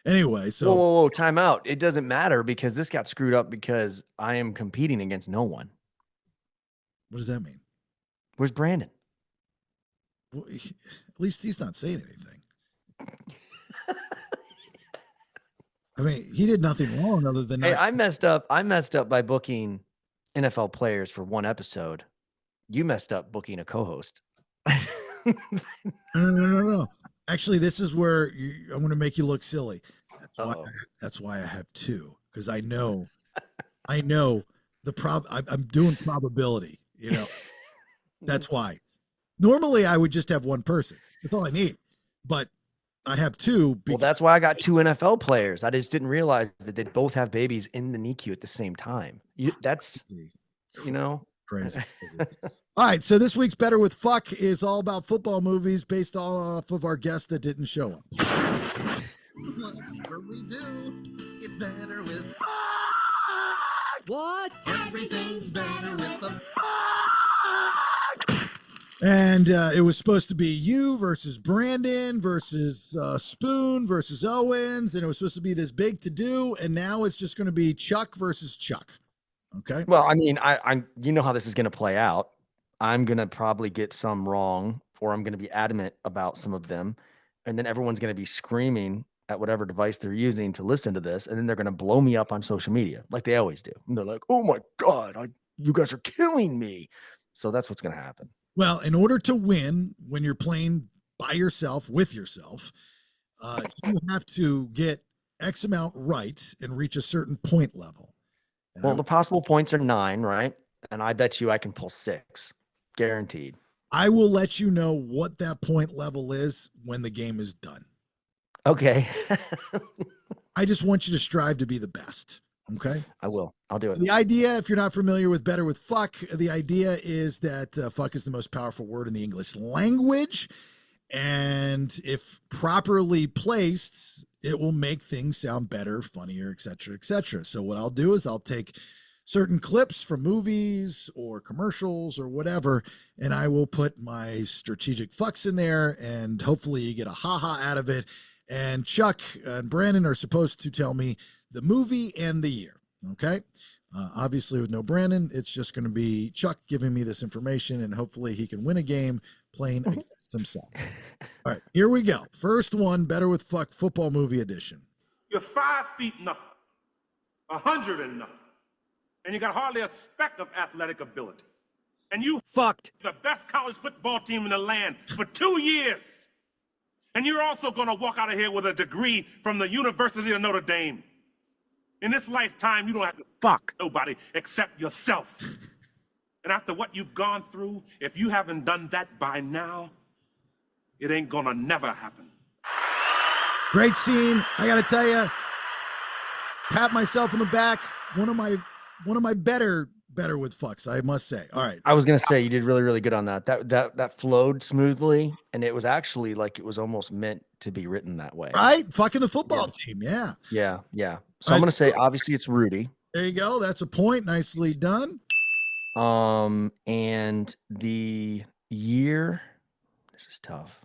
anyway, so. Whoa, time out. It doesn't matter because this got screwed up because I am competing against no one. What does that mean? Where's Brandon? Well, at least he's not saying anything. I mean, he did nothing wrong other than. Hey, I messed up by booking NFL players for one episode. You messed up booking a co-host. No. Actually, this is where I'm going to make you look silly. That's why I have 2, because I know the I'm doing probability. That's why. Normally, I would just have one person. That's all I need. But I have 2. Well, that's why I got 2 NFL players. I just didn't realize that they'd both have babies in the NICU at the same time. That's crazy. All right, so this week's Better with Fuck is all about football movies based off of our guest that didn't show up. Whatever we do, it's better with fuck. What? Everything's better with the fuck. And it was supposed to be you versus Brandon versus Spoon versus Owens, and it was supposed to be this big to-do, and now it's just going to be Chuck versus Chuck. Okay. Well, I mean, I how this is going to play out. I'm going to probably get some wrong, or I'm going to be adamant about some of them. And then everyone's going to be screaming at whatever device they're using to listen to this. And then they're going to blow me up on social media like they always do. And they're like, oh my God, you guys are killing me. So that's what's going to happen. Well, in order to win when you're playing by yourself, with yourself, you have to get X amount right and reach a certain point level. Well, the possible points are 9, right? And I bet you I can pull 6. Guaranteed. I will let you know what that point level is when the game is done. Okay. I just want you to strive to be the best. Okay. I will. I'll do it. The idea, if you're not familiar with Better with Fuck, the idea is that fuck is the most powerful word in the English language. And if properly placed, it will make things sound better, funnier, et cetera, et cetera. So what I'll do is I'll take certain clips from movies or commercials or whatever, and I will put my strategic fucks in there, and hopefully you get a ha-ha out of it. And Chuck and Brandon are supposed to tell me the movie and the year, okay? Obviously, with no Brandon, it's just going to be Chuck giving me this information, and hopefully he can win a game playing against himself. All right, here we go. First one, Better with Fuck, football movie edition. You're 5 feet nothing, 100 and nothing, and you got hardly a speck of athletic ability. And you fucked the best college football team in the land for 2 years. And you're also going to walk out of here with a degree from the University of Notre Dame. In this lifetime, you don't have to fuck nobody except yourself. And after what you've gone through, if you haven't done that by now, it ain't gonna never happen. Great scene. I got to tell you, pat myself on the back. One of my better better with fucks, I must say. All right. I was gonna say you did really, really good on that. That flowed smoothly, and it was actually like it was almost meant to be written that way. Right? Fucking the football team. Yeah. Yeah, yeah. So I'm gonna say obviously it's Rudy. There you go. That's a point. Nicely done. And the year. This is tough.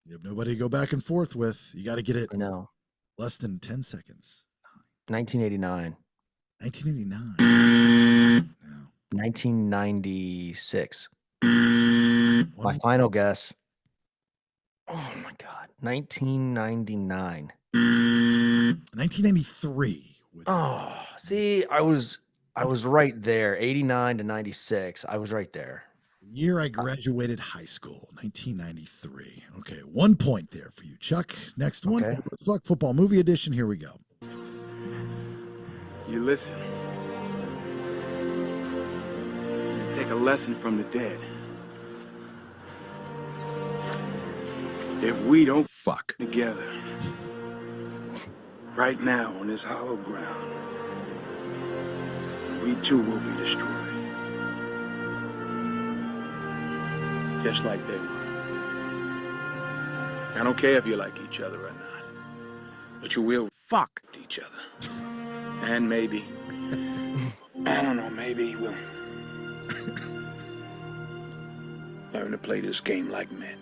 You have nobody to go back and forth with. You got to get it I know. less than 10 seconds. 1989. 1989. No. 1996. One My final guess. Oh my God. 1999. 1993. Oh, see, I was right there. 89 to 96. I was right there. Year I graduated high school, 1993. Okay, 1 point there for you, Chuck. Next one, Okay. Fuck Football Movie Edition. Here we go. You listen. You take a lesson from the dead. If we don't Fuck. together, right now on this hollow ground, we too will be destroyed. Just like they were. I don't care if you like each other or not, but you will fuck each other. And maybe, I don't know, maybe we'll learn to play this game like men.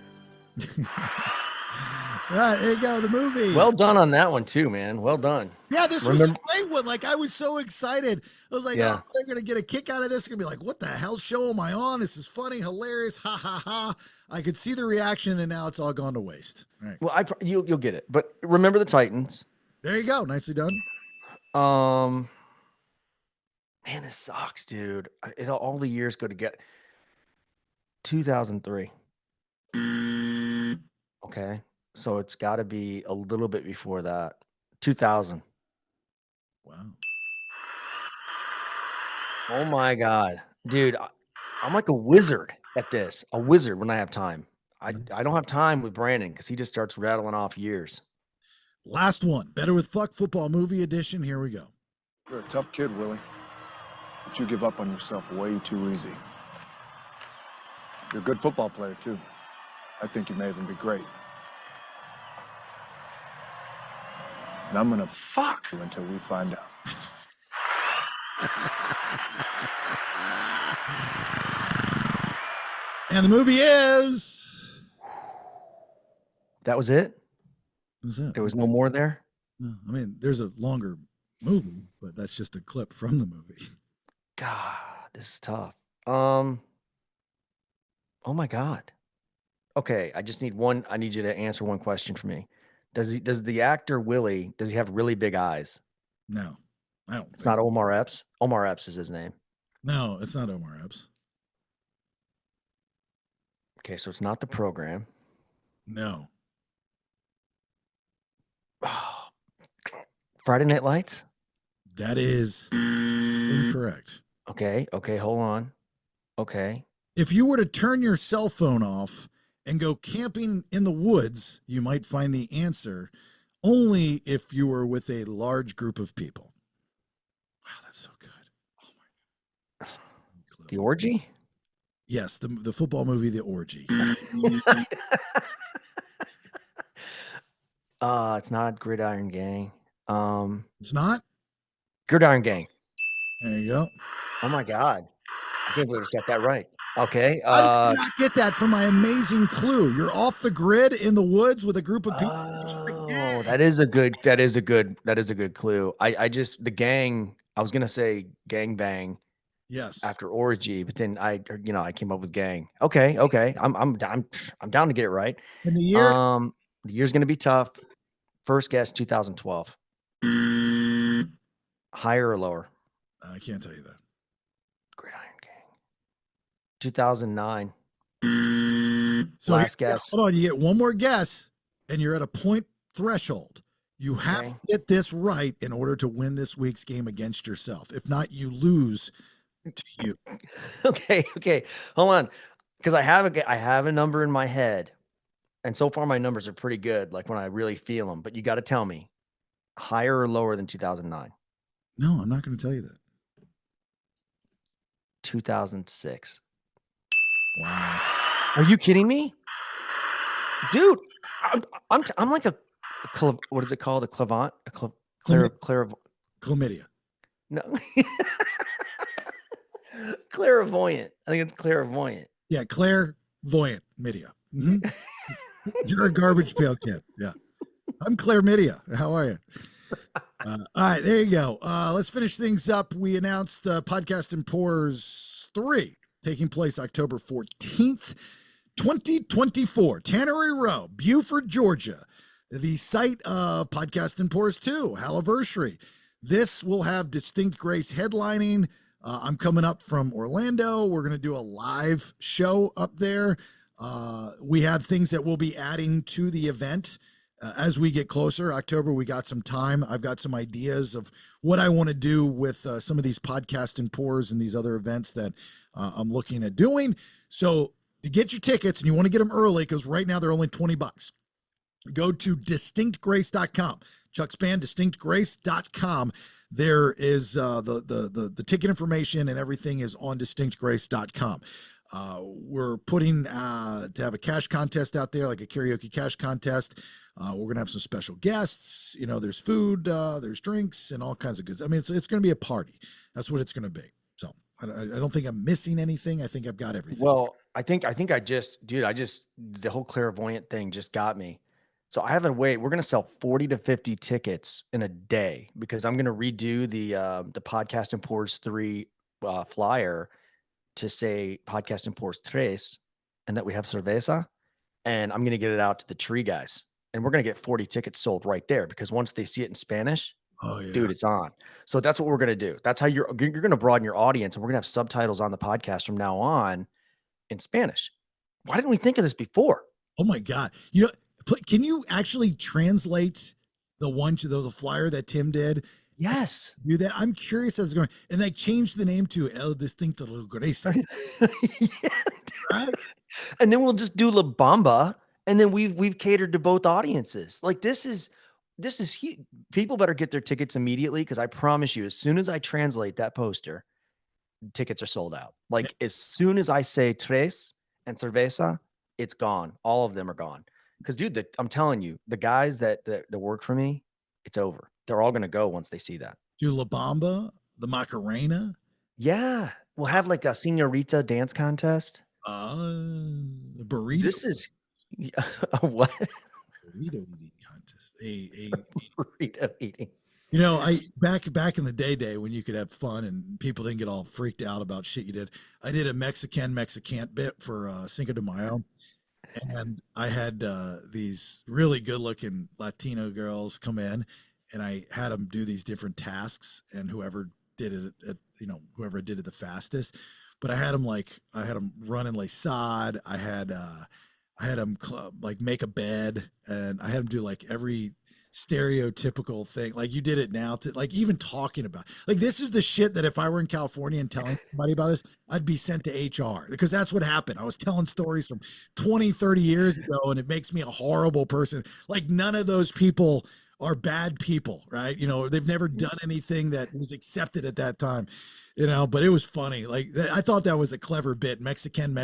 All right, there you go, the movie. Well done on that one too, man. Well done. Yeah, this was a great one. Like, I was so excited. I was like, Yeah. oh, they're going to get a kick out of this. They're going to be like, what the hell show am I on? This is funny, hilarious, ha, ha, ha. I could see the reaction, and now it's all gone to waste. All right. Well, you'll get it. But remember the Titans. There you go. Nicely done. Man, this sucks, dude. All the years go together. 2003. Okay. So it's got to be a little bit before that. 2000. Wow. Oh my God. Dude, I'm like a wizard at this. A wizard when I have time. I don't have time with Brandon because he just starts rattling off years. Last one. Better with Fuck Football Movie Edition. Here we go. You're a tough kid, Willie. But you give up on yourself way too easy. You're a good football player, too. I think you may even be great. And I'm gonna fuck you until we find out. And the movie is... That was it? That's it. There was no more there? No, I mean, there's a longer movie, but that's just a clip from the movie. God, this is tough. Oh my God. Okay, I just need one. I need you to answer one question for me. Does the actor Willie, does he have really big eyes? No, I don't. It's not Omar Epps. Omar Epps is his name. No, it's not Omar Epps. Okay, so it's not The Program. No. Friday Night Lights? That is incorrect. Okay, hold on. Okay. If you were to turn your cell phone off and go camping in the woods, you might find the answer only if you were with a large group of people. Wow, that's so good. Oh my God. The Orgy? Yes, the football movie, The Orgy. It's not Gridiron Gang. It's not? Gridiron Gang. There you go. Oh my God. I can't believe I just got that right. Okay. I did not get that from my amazing clue. You're off the grid in the woods with a group of people. Oh, that is a good clue. The gang, I was gonna say gang bang Yes. after orgy, but then I came up with gang. Okay. I'm down to get it right. And the year? The year's gonna be tough. First guess 2012. Higher or lower? I can't tell you that. Gridiron Gang. 2009. So Last guess. Hold on, you get one more guess, and you're at a point threshold. You have to get this right in order to win this week's game against yourself. If not, you lose to you. Okay. Hold on. Because I have a number in my head. And so far my numbers are pretty good, like when I really feel them. But you got to tell me, higher or lower than 2009? No, I'm not going to tell you that. 2006. Wow. Are you kidding me? Dude, I'm like what is it called? A clairvoyant? Chlamydia. No. Clairvoyant. I think it's clairvoyant. Yeah, clairvoyant media. Mm-hmm. You're a garbage pail kid. Yeah. I'm Chlamydia. How are you? All right, there you go. Let's finish things up. We announced Podcast and Pours 3 taking place October 14th, 2024. Tannery Row, Beaufort, Georgia. The site of Podcast and Pours 2, Halliversary. This will have Distinct Grace headlining. I'm coming up from Orlando. We're going to do a live show up there. We have things that we'll be adding to the event as we get closer. October, we got some time. I've got some ideas of what I want to do with some of these Podcast and Pours and these other events that I'm looking at doing. So to get your tickets, and you want to get them early because right now they're only $20. Go to distinctgrace.com. Chuck's band, distinctgrace.com. There is the ticket information and everything is on distinctgrace.com. We're putting to have a cash contest out there, like a karaoke cash contest. We're going to have some special guests. You know, there's food, there's drinks, and all kinds of goods. I mean, it's going to be a party. That's what it's going to be. So I don't think I'm missing anything. I think I've got everything. Well, I think the whole clairvoyant thing just got me. So I have a way. We're going to sell 40 to 50 tickets in a day because I'm going to redo the Podcast and Pours 3 flyer to say Podcast and Pours 3 and that we have cerveza. And I'm going to get it out to the tree guys. And we're going to get 40 tickets sold right there because once they see it in Spanish, dude, it's on. So that's what we're going to do. That's how you're going to broaden your audience. And we're going to have subtitles on the podcast from now on in Spanish. Why didn't we think of this before? Oh my God. You know, can you actually translate the flyer that Tim did? Yes. Do that. I'm curious how it's going. And they changed the name to El Distinto Grace. Yeah. Right? And then we'll just do La Bamba. And then we've catered to both audiences. Like this is huge. People better get their tickets immediately because I promise you, as soon as I translate that poster, tickets are sold out. Like as soon as I say tres and cerveza, it's gone. All of them are gone. Because dude, I'm telling you, the guys that work for me, it's over. They're all gonna go once they see that. Do La Bamba, the Macarena. Yeah, we'll have like a señorita dance contest. Burrito. This is a what? Burrito eating contest. A burrito eating. You know, back in the day when you could have fun and people didn't get all freaked out about shit you did. I did a Mexican bit for Cinco de Mayo. And I had these really good-looking Latino girls come in, and I had them do these different tasks, and whoever did it, whoever did it the fastest. But I had them run in Les Sod. I had them like make a bed, and I had them do like every stereotypical thing. Like you did it now to like even talking about like this is the shit that if I were in California and telling somebody about this, I'd be sent to HR because that's what happened. I was telling stories from 20, 30 years ago and it makes me a horrible person. Like none of those people are bad people, right? You know, they've never done anything that was accepted at that time, you know, but it was funny. Like I thought that was a clever bit. Mexican.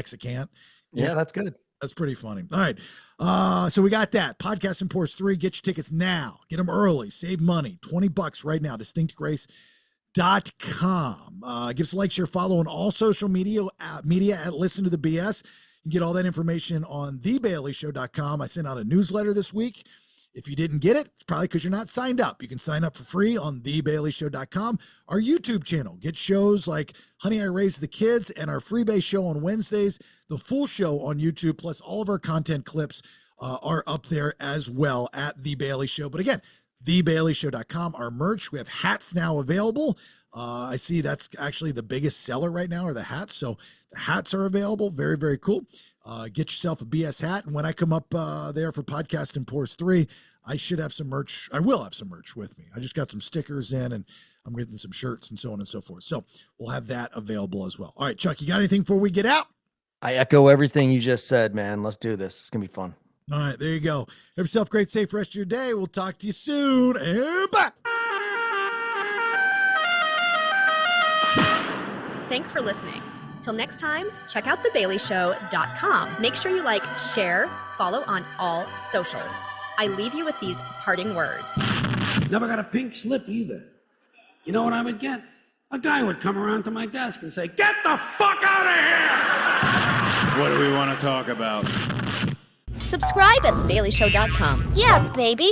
Yeah, that's good. That's pretty funny. All right. So we got that. Podcast and Pours 3. Get your tickets now. Get them early. Save money. $20 right now. DistinctGrace.com. Give us a like, share, follow on all social media at Listen to the BS. You can get all that information on TheBaileyShow.com. I sent out a newsletter this week. If you didn't get it, it's probably because you're not signed up. You can sign up for free on TheBaileyShow.com. Our YouTube channel. Get shows like Honey, I Raised the Kids and our Freebae show on Wednesdays. The full show on YouTube, plus all of our content clips are up there as well at The Bailey Show. But again, TheBaileyShow.com. Our merch. We have hats now available. I see that's actually the biggest seller right now are the hats. So the hats are available. Very, very cool. Get yourself a BS hat. And when I come up there for Podcast and Pours 3, I should have some merch. I will have some merch with me. I just got some stickers in and I'm getting some shirts and so on and so forth. So we'll have that available as well. All right, Chuck, you got anything before we get out? I echo everything you just said, man. Let's do this. It's going to be fun. All right, there you go. Have yourself a great, safe rest of your day. We'll talk to you soon. And bye. Thanks for listening. Till next time, check out thebaileyshow.com. Make sure you like, share, follow on all socials. I leave you with these parting words. Never got a pink slip either. You know what I would get? A guy would come around to my desk and say, "Get the fuck out of here!" What do we want to talk about? Subscribe at thebaileyshow.com. Yeah, baby.